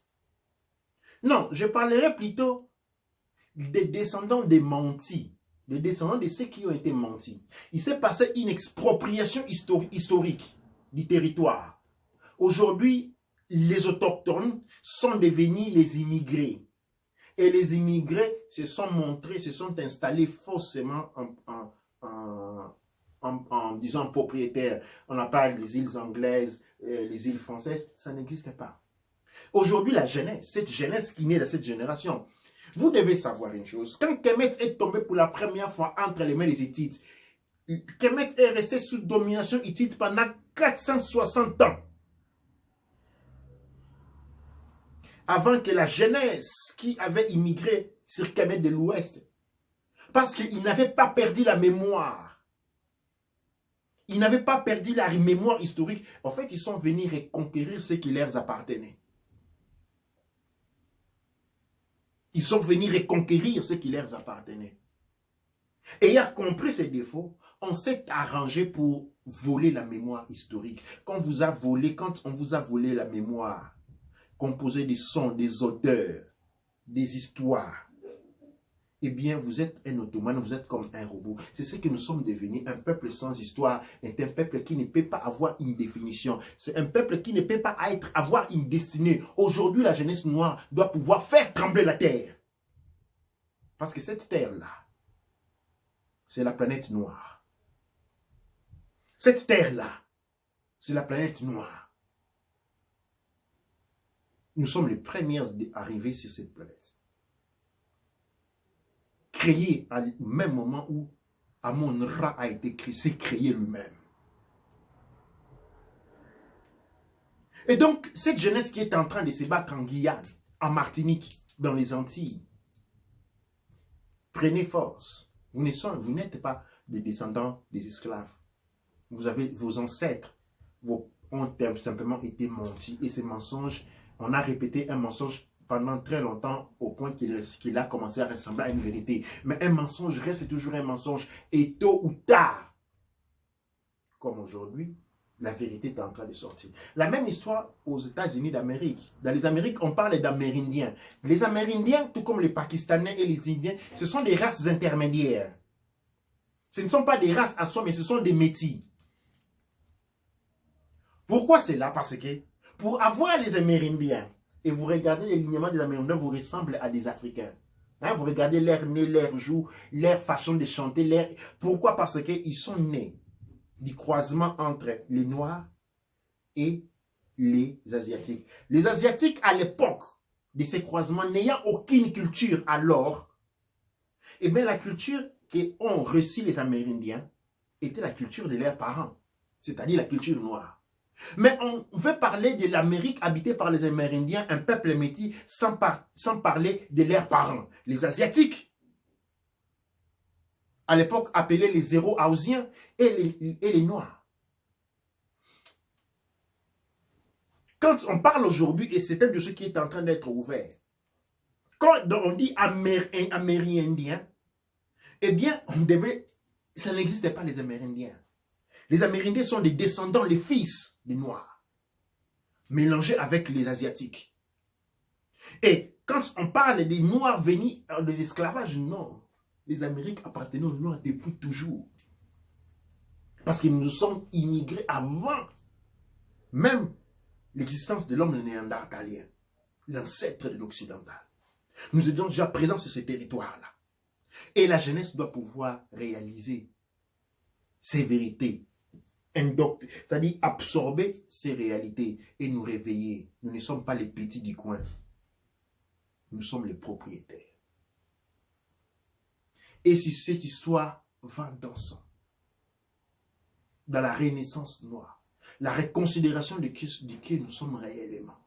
Non, je parlerai plutôt des descendants des mentis, des descendants de ceux qui ont été mentis. Il s'est passé une expropriation historique du territoire. Aujourd'hui, les autochtones sont devenus les immigrés. Et les immigrés se sont montrés, se sont installés faussement disant propriétaires. On en parle des îles anglaises, les îles françaises, ça n'existe pas. Aujourd'hui, la jeunesse, cette jeunesse qui naît de cette génération, vous devez savoir une chose. Quand Kemet est tombé pour la première fois entre les mains des Hittites, Kemet est resté sous domination hittite pendant 460 ans. Avant que la jeunesse qui avait immigré sur Kemet de l'Ouest, parce qu'ils n'avaient pas perdu la mémoire. Ils n'avaient pas perdu la mémoire historique. En fait, ils sont venus reconquérir ce qui leur appartenait. Ils sont venus reconquérir ce qui leur appartenait. Ayant compris ces défauts, on s'est arrangé pour voler la mémoire historique. Quand on vous a volé la mémoire, composée des sons, des odeurs, des histoires, eh bien, vous êtes un automate, vous êtes comme un robot. C'est ce que nous sommes devenus. Un peuple sans histoire est un peuple qui ne peut pas avoir une définition. C'est un peuple qui ne peut pas avoir une destinée. Aujourd'hui, la jeunesse noire doit pouvoir faire trembler la terre. Parce que cette terre-là, c'est la planète noire. Cette terre-là, c'est la planète noire. Nous sommes les premiers arrivés sur cette planète. Créé au même moment où Amon-Ra a été créé, c'est créé lui-même. Et donc, cette jeunesse qui est en train de se battre en Guyane, en Martinique, dans les Antilles, prenez force. Vous n'êtes pas des descendants des esclaves. Vous avez vos ancêtres ont simplement été mentis. Et ces mensonges, on a répété un mensonge pendant très longtemps au point qu'il a commencé à ressembler à une vérité. Mais un mensonge reste toujours un mensonge. Et tôt ou tard, comme aujourd'hui, la vérité est en train de sortir. La même histoire aux États-Unis d'Amérique. Dans les Amériques, on parle d'Amérindiens. Les Amérindiens, tout comme les Pakistanais et les Indiens, ce sont des races intermédiaires. Ce ne sont pas des races à soi, mais ce sont des métis. Pourquoi c'est là? Parce que pour avoir les Amérindiens, et vous regardez les lignements des Amérindiens, vous ressemblez à des Africains. Hein, vous regardez leur nez, leur joue, leur façon de chanter. Pourquoi? Parce qu'ils sont nés du croisement entre les Noirs et les Asiatiques. Les Asiatiques, à l'époque de ces croisements, n'ayant aucune culture alors, eh bien la culture qu'ont reçue les Amérindiens était la culture de leurs parents, c'est-à-dire la culture noire. Mais on veut parler de l'Amérique habitée par les Amérindiens, un peuple métis, sans parler de leurs parents, les Asiatiques. À l'époque appelés les Zéro-Hausiens et les Noirs. Quand on parle aujourd'hui, et c'est un de ceux qui est en train d'être ouvert, quand on dit Amérindien, eh bien, ça n'existait pas les Amérindiens. Les Amérindiens sont des descendants, les fils des Noirs, mélangés avec les Asiatiques. Et quand on parle des Noirs venus de l'esclavage, non. Les Amériques appartenaient aux Noirs depuis toujours. Parce que nous sommes immigrés avant même l'existence de l'homme néandertalien, l'ancêtre de l'occidental. Nous étions déjà présents sur ce territoire-là. Et la jeunesse doit pouvoir réaliser ces vérités, c'est-à-dire absorber ces réalités et nous réveiller. Nous ne sommes pas les petits du coin. Nous sommes les propriétaires. Et si cette histoire va dans la renaissance noire, la réconsidération de qui nous sommes réellement,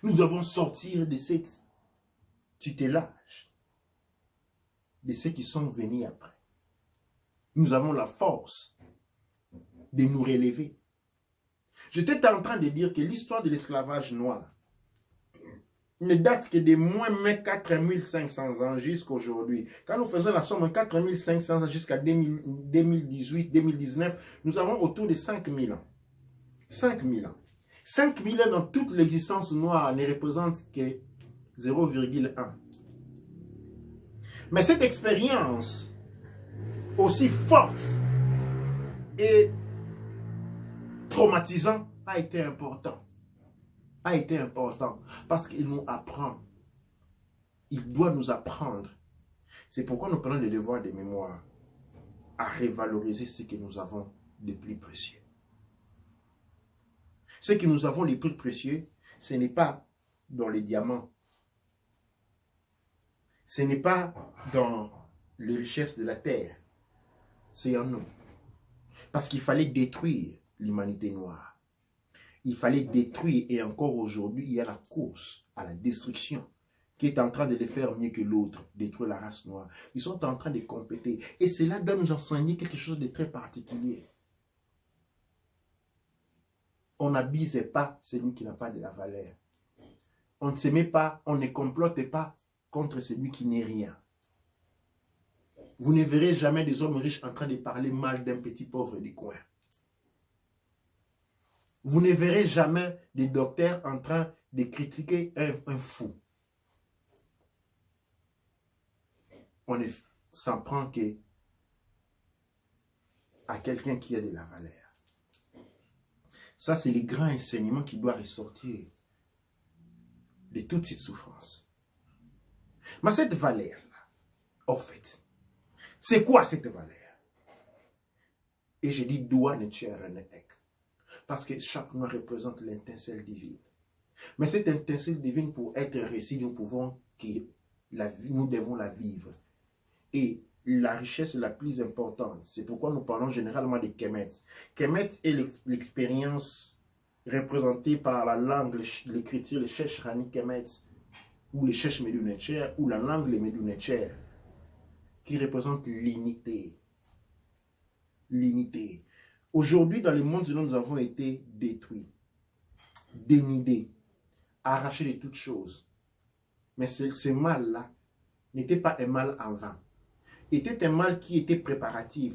nous devons sortir de cette tutélage de ceux qui sont venus après. Nous avons la force de nous relever. J'étais en train de dire que l'histoire de l'esclavage noir ne date que de moins 4500 ans jusqu'à aujourd'hui. Quand nous faisons la somme de 4500 ans jusqu'à 2018, 2019, nous avons autour de 5000 ans. 5000 ans. 5000 ans dans toute l'existence noire ne représente que 0,1. Mais cette expérience aussi forte et traumatisante a été importante. Parce qu'il nous apprend. Il doit nous apprendre. C'est pourquoi nous prenons le devoir de mémoire à revaloriser ce que nous avons de plus précieux. Ce que nous avons de plus précieux, ce n'est pas dans les diamants. Ce n'est pas dans les richesses de la terre. C'est en nous. Parce qu'il fallait détruire l'humanité noire. Il fallait détruire, et encore aujourd'hui, il y a la course à la destruction qui est en train de les faire mieux que l'autre, détruire la race noire. Ils sont en train de compéter. Et cela doit nous enseigner quelque chose de très particulier. On n'abuse pas celui qui n'a pas de la valeur. On ne se met pas, on ne complote pas contre celui qui n'est rien. Vous ne verrez jamais des hommes riches en train de parler mal d'un petit pauvre du coin. Vous ne verrez jamais des docteurs en train de critiquer un fou. On s'en prend à quelqu'un qui a de la valeur. Ça, c'est le grand enseignement qui doit ressortir de toute cette souffrance. Mais cette valeur-là, en fait, c'est quoi cette valeur? Et je dis doigt ne tchère ne ek. Parce que chaque noix représente l'intincelle divine. Mais cette intincelle divine, pour être réussie, nous devons la vivre. Et la richesse la plus importante, c'est pourquoi nous parlons généralement de Kemet. Kemet est l'expérience représentée par la langue, l'écriture, le Chesh Rani Kemet, ou le Chesh Medunetcher, ou la langue le Medunetcher, qui représente l'unité. L'unité. Aujourd'hui, dans le monde, nous avons été détruits, dénudés, arrachés de toutes choses. Mais ce mal-là n'était pas un mal en vain. Était un mal qui était préparatif,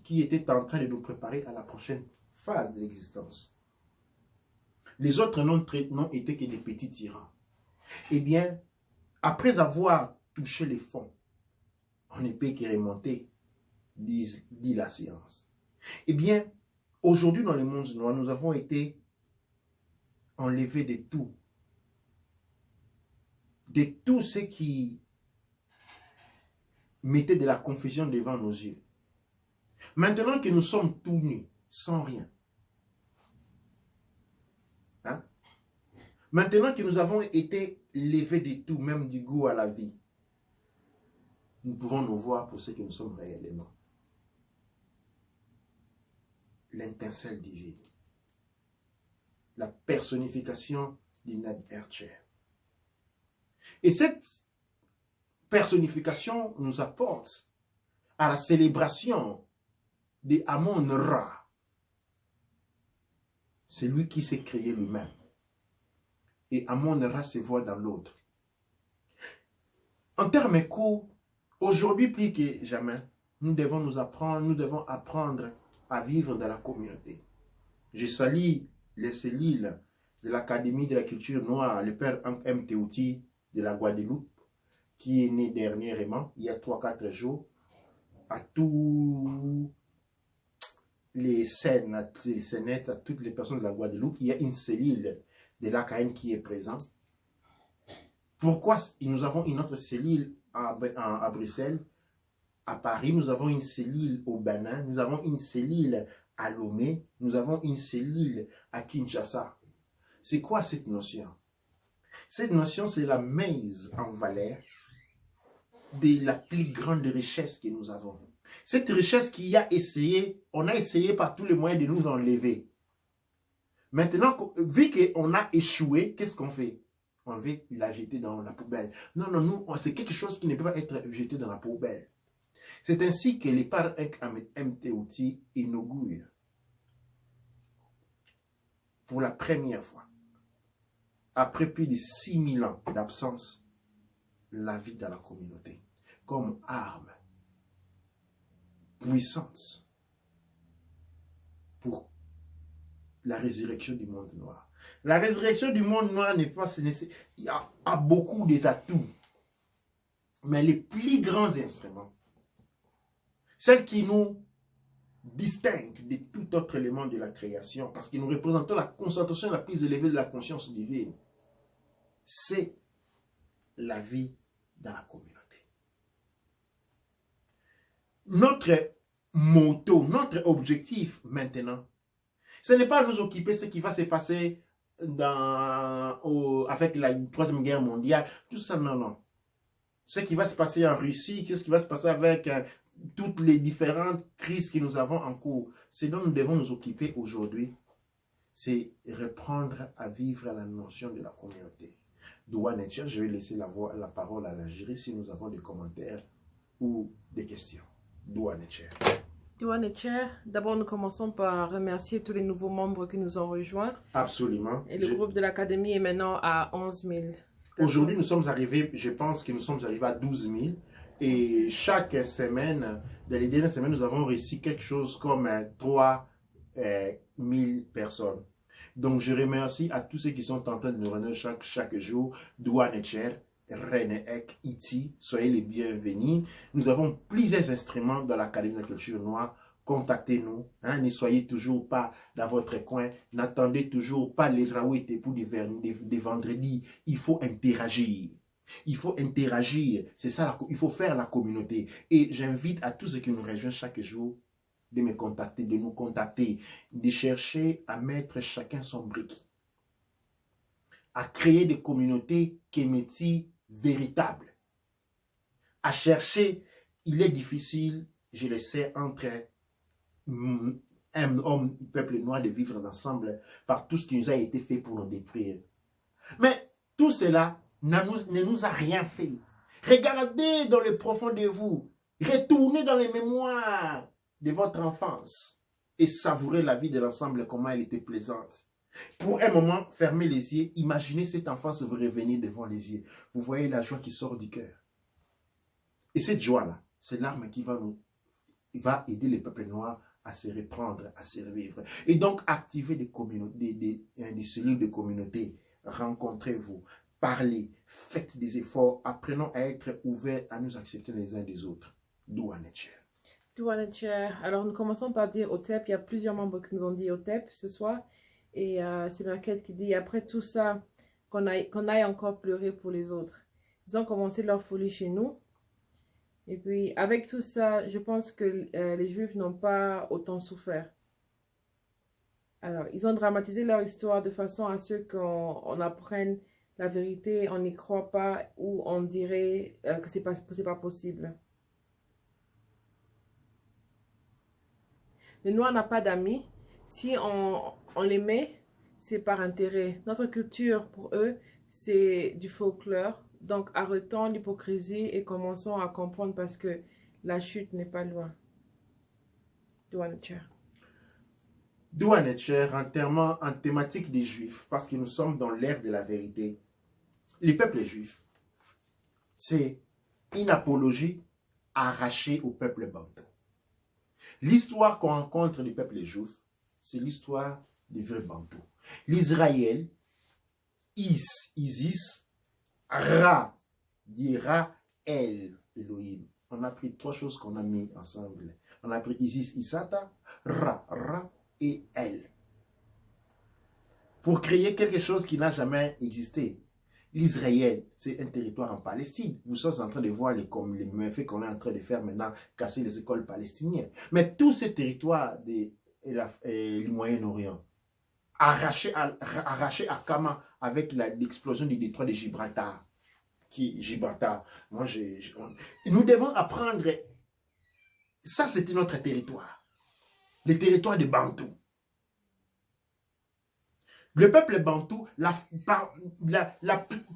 qui était en train de nous préparer à la prochaine phase de l'existence. Les autres n'ont été que des petits tyrans. Eh bien, après avoir touché les fonds, on ne peut que remonter, dit la science. Eh bien, aujourd'hui dans le monde noir, nous avons été enlevés de tout ce qui mettait de la confusion devant nos yeux. Maintenant que nous sommes tout nus, sans rien, hein? Maintenant que nous avons été levés de tout, même du goût à la vie, nous pouvons nous voir pour ce que nous sommes réellement. L'étincelle divine. La personnification d'Inad Ercher. Et cette personnification nous apporte à la célébration de Amon-Ra. C'est lui qui s'est créé lui-même. Et Amon-Ra se voit dans l'autre. En termes courts, aujourd'hui plus que jamais, nous devons apprendre à vivre dans la communauté. Je salue les cellules de l'Académie de la culture noire, le père M. Théouti de la Guadeloupe, qui est né dernièrement, il y a 3-4 jours, à tous les scènes, à toutes les personnes de la Guadeloupe, il y a une cellule de l'AKN qui est présente. Pourquoi nous avons une autre cellule à Bruxelles? À Paris, nous avons une cellule au Bénin, nous avons une cellule à Lomé, nous avons une cellule à Kinshasa. C'est quoi cette notion? Cette notion, c'est la mise en valeur de la plus grande richesse que nous avons. Cette richesse on a essayé par tous les moyens de nous enlever. Maintenant, vu qu'on a échoué, qu'est-ce qu'on fait? On veut la jeter dans la poubelle. Non, non, nous, c'est quelque chose qui ne peut pas être jeté dans la poubelle. C'est ainsi que les pères M. Théouti inaugurent pour la première fois, après plus de 6000 ans d'absence, la vie dans la communauté comme arme puissante pour la résurrection du monde noir. La résurrection du monde noir n'est pas... Il y a beaucoup des atouts, mais les plus grands instruments, celles qui nous distinguent de tout autre élément de la création, parce que nous représentons la concentration la plus élevée de la conscience divine, c'est la vie dans la communauté. Notre motto, notre objectif maintenant, ce n'est pas nous occuper de ce qui va se passer avec la Troisième Guerre mondiale, tout ça, non, non. Ce qui va se passer en Russie, ce qui va se passer avec toutes les différentes crises que nous avons en cours. Ce dont nous devons nous occuper aujourd'hui, c'est reprendre à vivre la notion de la communauté. Douane et Cher, je vais laisser la parole à la jury si nous avons des commentaires ou des questions. Douane et Cher. Douane et Cher, d'abord nous commençons par remercier tous les nouveaux membres qui nous ont rejoints. Absolument. Et le groupe de l'Académie est maintenant à 11 000. Aujourd'hui, nous sommes arrivés, je pense que nous sommes arrivés à 12 000. Et chaque semaine, dans les dernières semaines, nous avons réussi quelque chose comme 3 000 personnes. Donc, je remercie à tous ceux qui sont en train de nous rejoindre chaque jour. Douane et Cher, René Ek, Iti, soyez les bienvenus. Nous avons plusieurs instruments dans l'Académie de la culture noire. Contactez-nous, hein, ne soyez toujours pas dans votre coin, n'attendez toujours pas les raouettes pour des vendredis. Il faut interagir. Il faut interagir, c'est ça, il faut faire la communauté. Et j'invite à tous ceux qui nous rejoignent chaque jour de me contacter, de nous contacter, de chercher à mettre chacun son brique, à créer des communautés kémétis véritables, à chercher. Il est difficile, je le sais, entre un homme, peuple noir, de vivre ensemble par tout ce qui nous a été fait pour nous détruire. Mais tout cela ne nous a rien fait. Regardez dans le profond de vous, retournez dans les mémoires de votre enfance et savourez la vie de l'ensemble, comment elle était plaisante. Pour un moment, fermez les yeux, imaginez cette enfance vous revenir devant les yeux. Vous voyez la joie qui sort du cœur. Et cette joie-là, c'est l'arme qui va aider les peuples noirs à se reprendre, à se revivre. Et donc, activez des communautés, des cellules de communauté. Rencontrez-vous, parlez, faites des efforts, apprenons à être ouverts, à nous accepter les uns des autres. Douane et Cher. Douane et Cher. Alors, nous commençons par dire Otep. Il y a plusieurs membres qui nous ont dit Otep ce soir. Et c'est Marquette qui dit, après tout ça, qu'on aille encore pleurer pour les autres. Ils ont commencé leur folie chez nous. Et puis, avec tout ça, je pense que les Juifs n'ont pas autant souffert. Alors, ils ont dramatisé leur histoire de façon à ce qu'on apprenne la vérité, on n'y croit pas ou on dirait que c'est pas possible. Le noir n'a pas d'amis. Si on les met, c'est par intérêt. Notre culture, pour eux, c'est du folklore. Donc, arrêtons l'hypocrisie et commençons à comprendre parce que la chute n'est pas loin. Douane Cher. Douane et Cher, en thématique des Juifs, parce que nous sommes dans l'ère de la vérité. Les peuples juifs, c'est une apologie arrachée au peuple bantou. L'histoire qu'on rencontre du peuple juif, c'est l'histoire des vrais bantous. L'Israël, Isis, Ra, dira El, Elohim. On a pris trois choses qu'on a mis ensemble. On a pris Isis, Isata, Ra et El. Pour créer quelque chose qui n'a jamais existé. L'Israël, c'est un territoire en Palestine. Vous êtes en train de voir les méfaits qu'on est en train de faire maintenant, casser les écoles palestiniennes. Mais tout ce territoire du Moyen-Orient, arraché à Kama avec l'explosion du détroit de Gibraltar. Nous devons apprendre, ça c'était notre territoire, le territoire de Bantou. Le peuple bantou, la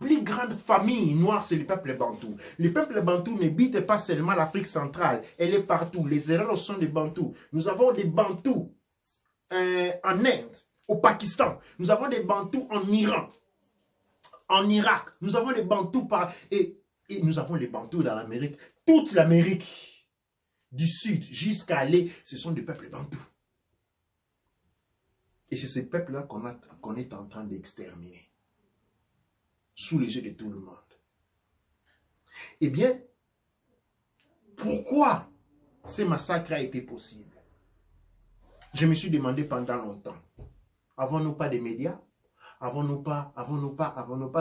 plus grande famille noire, c'est le peuple bantou. Le peuple bantou n'habite pas seulement l'Afrique centrale, elle est partout. Les erreurs sont des bantous. Nous avons des bantous en Inde, au Pakistan. Nous avons des bantous en Iran, en Irak. Nous avons des bantous et nous avons les bantous dans l'Amérique. Toute l'Amérique du Sud jusqu'à l'Est, ce sont des peuples bantous. Et c'est ces peuples-là qu'on est en train d'exterminer. Sous les yeux de tout le monde. Eh bien, pourquoi ces massacres a été possible? Je me suis demandé pendant longtemps. Avons-nous pas de médias? Avons-nous pas?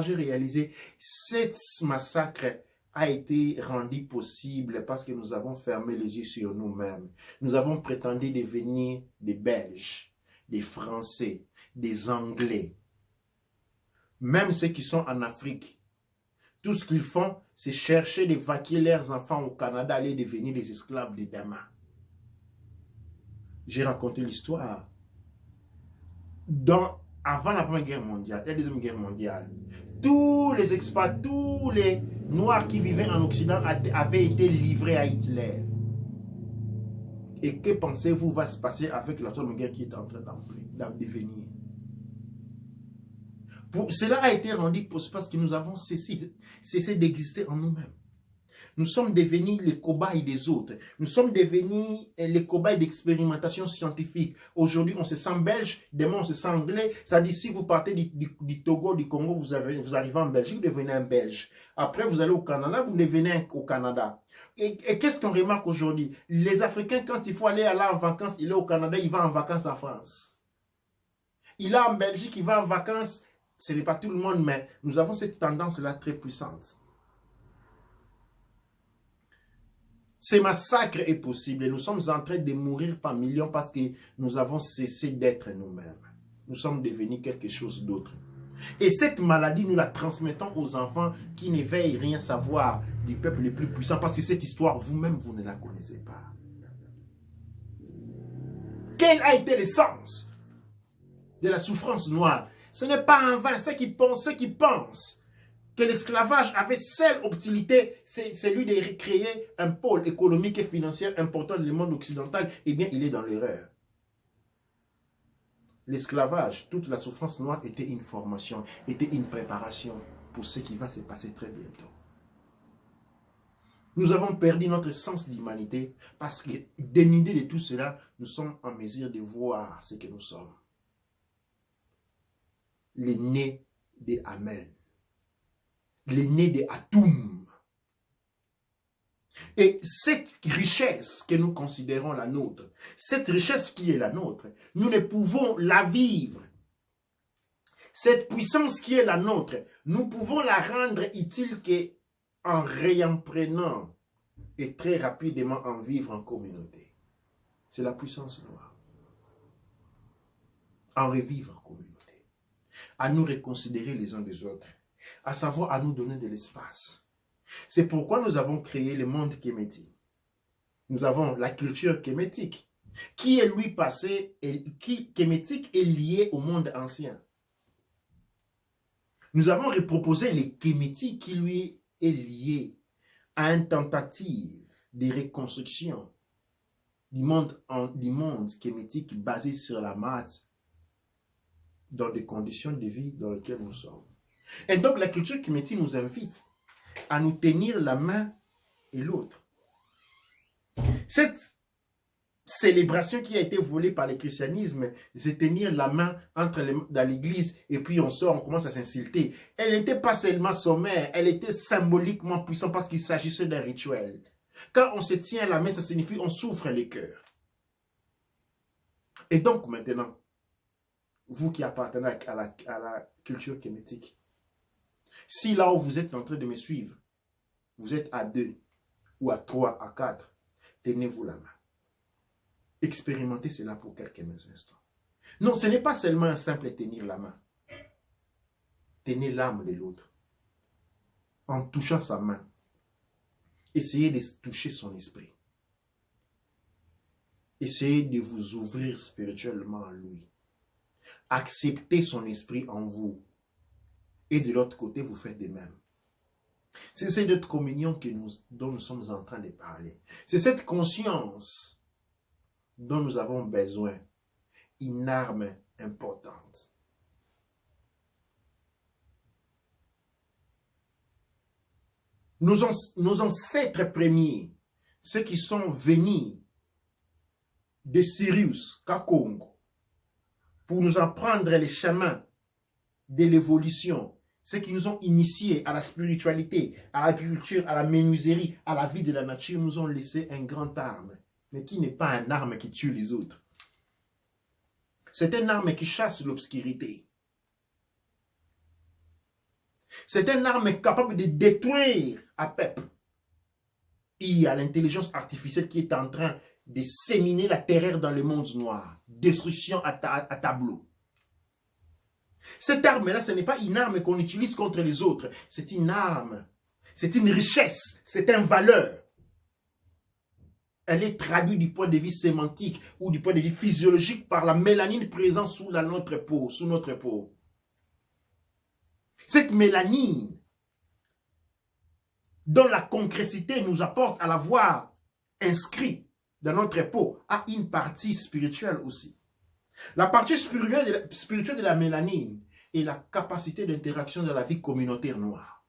J'ai réalisé, cet massacre a été rendu possible parce que nous avons fermé les yeux sur nous-mêmes. Nous avons prétendu devenir des Belges, des Français, des Anglais, même ceux qui sont en Afrique. Tout ce qu'ils font, c'est chercher de vaquer leurs enfants au Canada, aller devenir des esclaves de demain. J'ai raconté l'histoire. Avant la Première Guerre mondiale, la Deuxième Guerre mondiale, tous les expats, tous les Noirs qui vivaient en Occident avaient été livrés à Hitler. Et que pensez-vous va se passer avec la Troisième Guerre qui est en train d'advenir? Cela a été rendu possible parce que nous avons cessé d'exister en nous-mêmes. Nous sommes devenus les cobayes des autres. Nous sommes devenus les cobayes d'expérimentation scientifique. Aujourd'hui, on se sent belge, demain on se sent anglais. Ça dit, si vous partez du Togo, du Congo, vous arrivez en Belgique, vous devenez un Belge. Après, vous allez au Canada, vous devenez au Canada. Et qu'est-ce qu'on remarque aujourd'hui? Les Africains, quand il faut aller en vacances, il est au Canada, il va en vacances en France. Il est en Belgique, il va en vacances. Ce n'est pas tout le monde, mais nous avons cette tendance-là très puissante. Ce massacre est possible et nous sommes en train de mourir par millions parce que nous avons cessé d'être nous-mêmes. Nous sommes devenus quelque chose d'autre. Et cette maladie, nous la transmettons aux enfants qui ne veillent rien savoir du peuple le plus puissant parce que cette histoire, vous-même, vous ne la connaissez pas. Quel a été le sens de la souffrance noire? Ce n'est pas en vain. Ceux qui pensent que l'esclavage avait seule utilité, c'est celui de créer un pôle économique et financier important dans le monde occidental, eh bien, il est dans l'erreur. L'esclavage, toute la souffrance noire était une formation, était une préparation pour ce qui va se passer très bientôt. Nous avons perdu notre sens d'humanité parce que, dénudés de tout cela, nous sommes en mesure de voir ce que nous sommes. Les nés de Amen. Les nés de Atoum. Et cette richesse que nous considérons la nôtre, cette richesse qui est la nôtre, nous ne pouvons la vivre. Cette puissance qui est la nôtre, nous pouvons la rendre utile qu'en réapprenant et très rapidement en vivre en communauté. C'est la puissance noire. En revivre en communauté. À nous reconsidérer les uns des autres. À savoir à nous donner de l'espace. C'est pourquoi nous avons créé le monde kémétique. Nous avons la culture kémétique, qui est lui passé, et qui kémétique est lié au monde ancien. Nous avons reproposé les kémétiques qui lui est lié à une tentative de reconstruction du monde kémétique basé sur la maths dans des conditions de vie dans lesquelles nous sommes. Et donc la culture kémétique nous invite à nous tenir la main et l'autre. Cette célébration qui a été volée par le christianisme, c'est tenir la main dans l'église et puis on sort, on commence à s'insulter. Elle n'était pas seulement sommaire, elle était symboliquement puissante parce qu'il s'agissait d'un rituel. Quand on se tient la main, ça signifie on souffre les cœurs. Et donc maintenant, vous qui appartenez à la culture kémétique, si là où vous êtes en train de me suivre, vous êtes à 2 ou à 3, à 4, tenez-vous la main. Expérimentez cela pour quelques instants. Non, ce n'est pas seulement un simple tenir la main. Tenez l'âme de l'autre. En touchant sa main, essayez de toucher son esprit. Essayez de vous ouvrir spirituellement à lui. Acceptez son esprit en vous. Et de l'autre côté, vous faites de même. C'est cette communion dont nous sommes en train de parler. C'est cette conscience dont nous avons besoin. Une arme importante. Nos ancêtres premiers, ceux qui sont venus de Sirius, Kakongo, pour nous apprendre les chemins de l'évolution, ceux qui nous ont initiés à la spiritualité, à l'agriculture, à la menuiserie, à la vie de la nature, nous ont laissé un grand arme, mais qui n'est pas un arme qui tue les autres. C'est une arme qui chasse l'obscurité. C'est une arme capable de détruire à peuple. Il y a l'intelligence artificielle qui est en train de séminer la terreur dans le monde noir. Destruction à tableau. Cette arme-là, ce n'est pas une arme qu'on utilise contre les autres. C'est une arme. C'est une richesse. C'est une valeur. Elle est traduite du point de vue sémantique ou du point de vue physiologique par la mélanine présente sous notre peau. Cette mélanine, dont la concrécité nous apporte à la voir inscrite dans notre peau, a une partie spirituelle aussi. La partie spirituelle de la mélanine est la capacité d'interaction de la vie communautaire noire.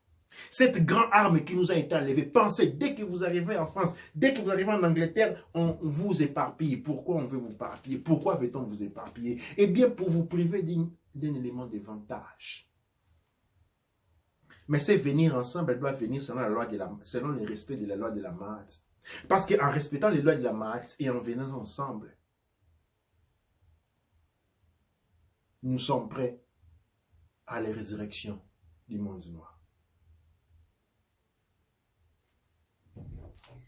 Cette grande arme qui nous a été enlevée, pensez, dès que vous arrivez en France, dès que vous arrivez en Angleterre, on vous éparpille. Pourquoi on veut vous éparpiller? Pourquoi veut-on vous éparpiller? Eh bien, pour vous priver d'un élément d'avantage. Mais c'est venir ensemble, elle doit venir selon le respect de la loi de la maths. Parce qu'en respectant les lois de la maths et en venant ensemble, nous sommes prêts à la résurrection du monde noir.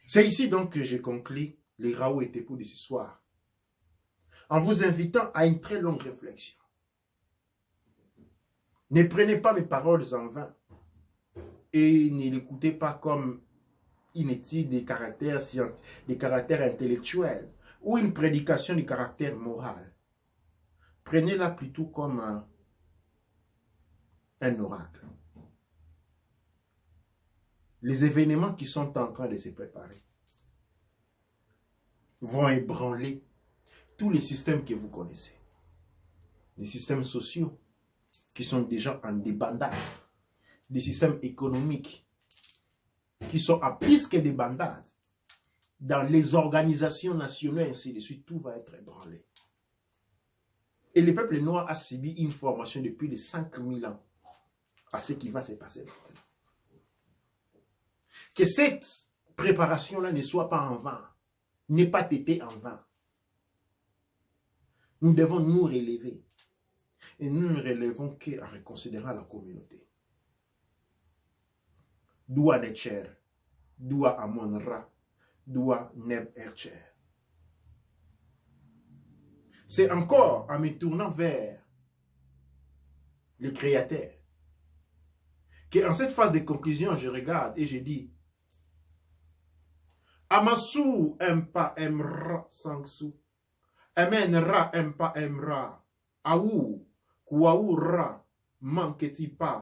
C'est ici donc que j'ai conclu les Raoult et Tepou de ce soir, en vous invitant à une très longue réflexion. Ne prenez pas mes paroles en vain et ne l'écoutez pas comme une étude des caractères intellectuels ou une prédication du caractère moral. Prenez-la plutôt comme un oracle. Les événements qui sont en train de se préparer vont ébranler tous les systèmes que vous connaissez. Les systèmes sociaux qui sont déjà en débandade. Des systèmes économiques qui sont à plus que des bandades. Dans les organisations nationales, ainsi de suite, tout va être ébranlé. Et le peuple noir a subi une formation depuis les 5000 ans à ce qui va se passer maintenant. Que cette préparation-là ne soit pas en vain, n'ait pas été en vain. Nous devons nous relever. Et nous ne relevons qu'à reconsidérer la communauté. Doua Netcher, Doua Amon-Ra, Doua Neb-Ercher. C'est encore en me tournant vers le Créateur qu'en cette phase de conclusion, je regarde et je dis Amasu Empa Emra Sangsu, Emenra Empa Emra, Aou, Kouaoura, Manketi Pa,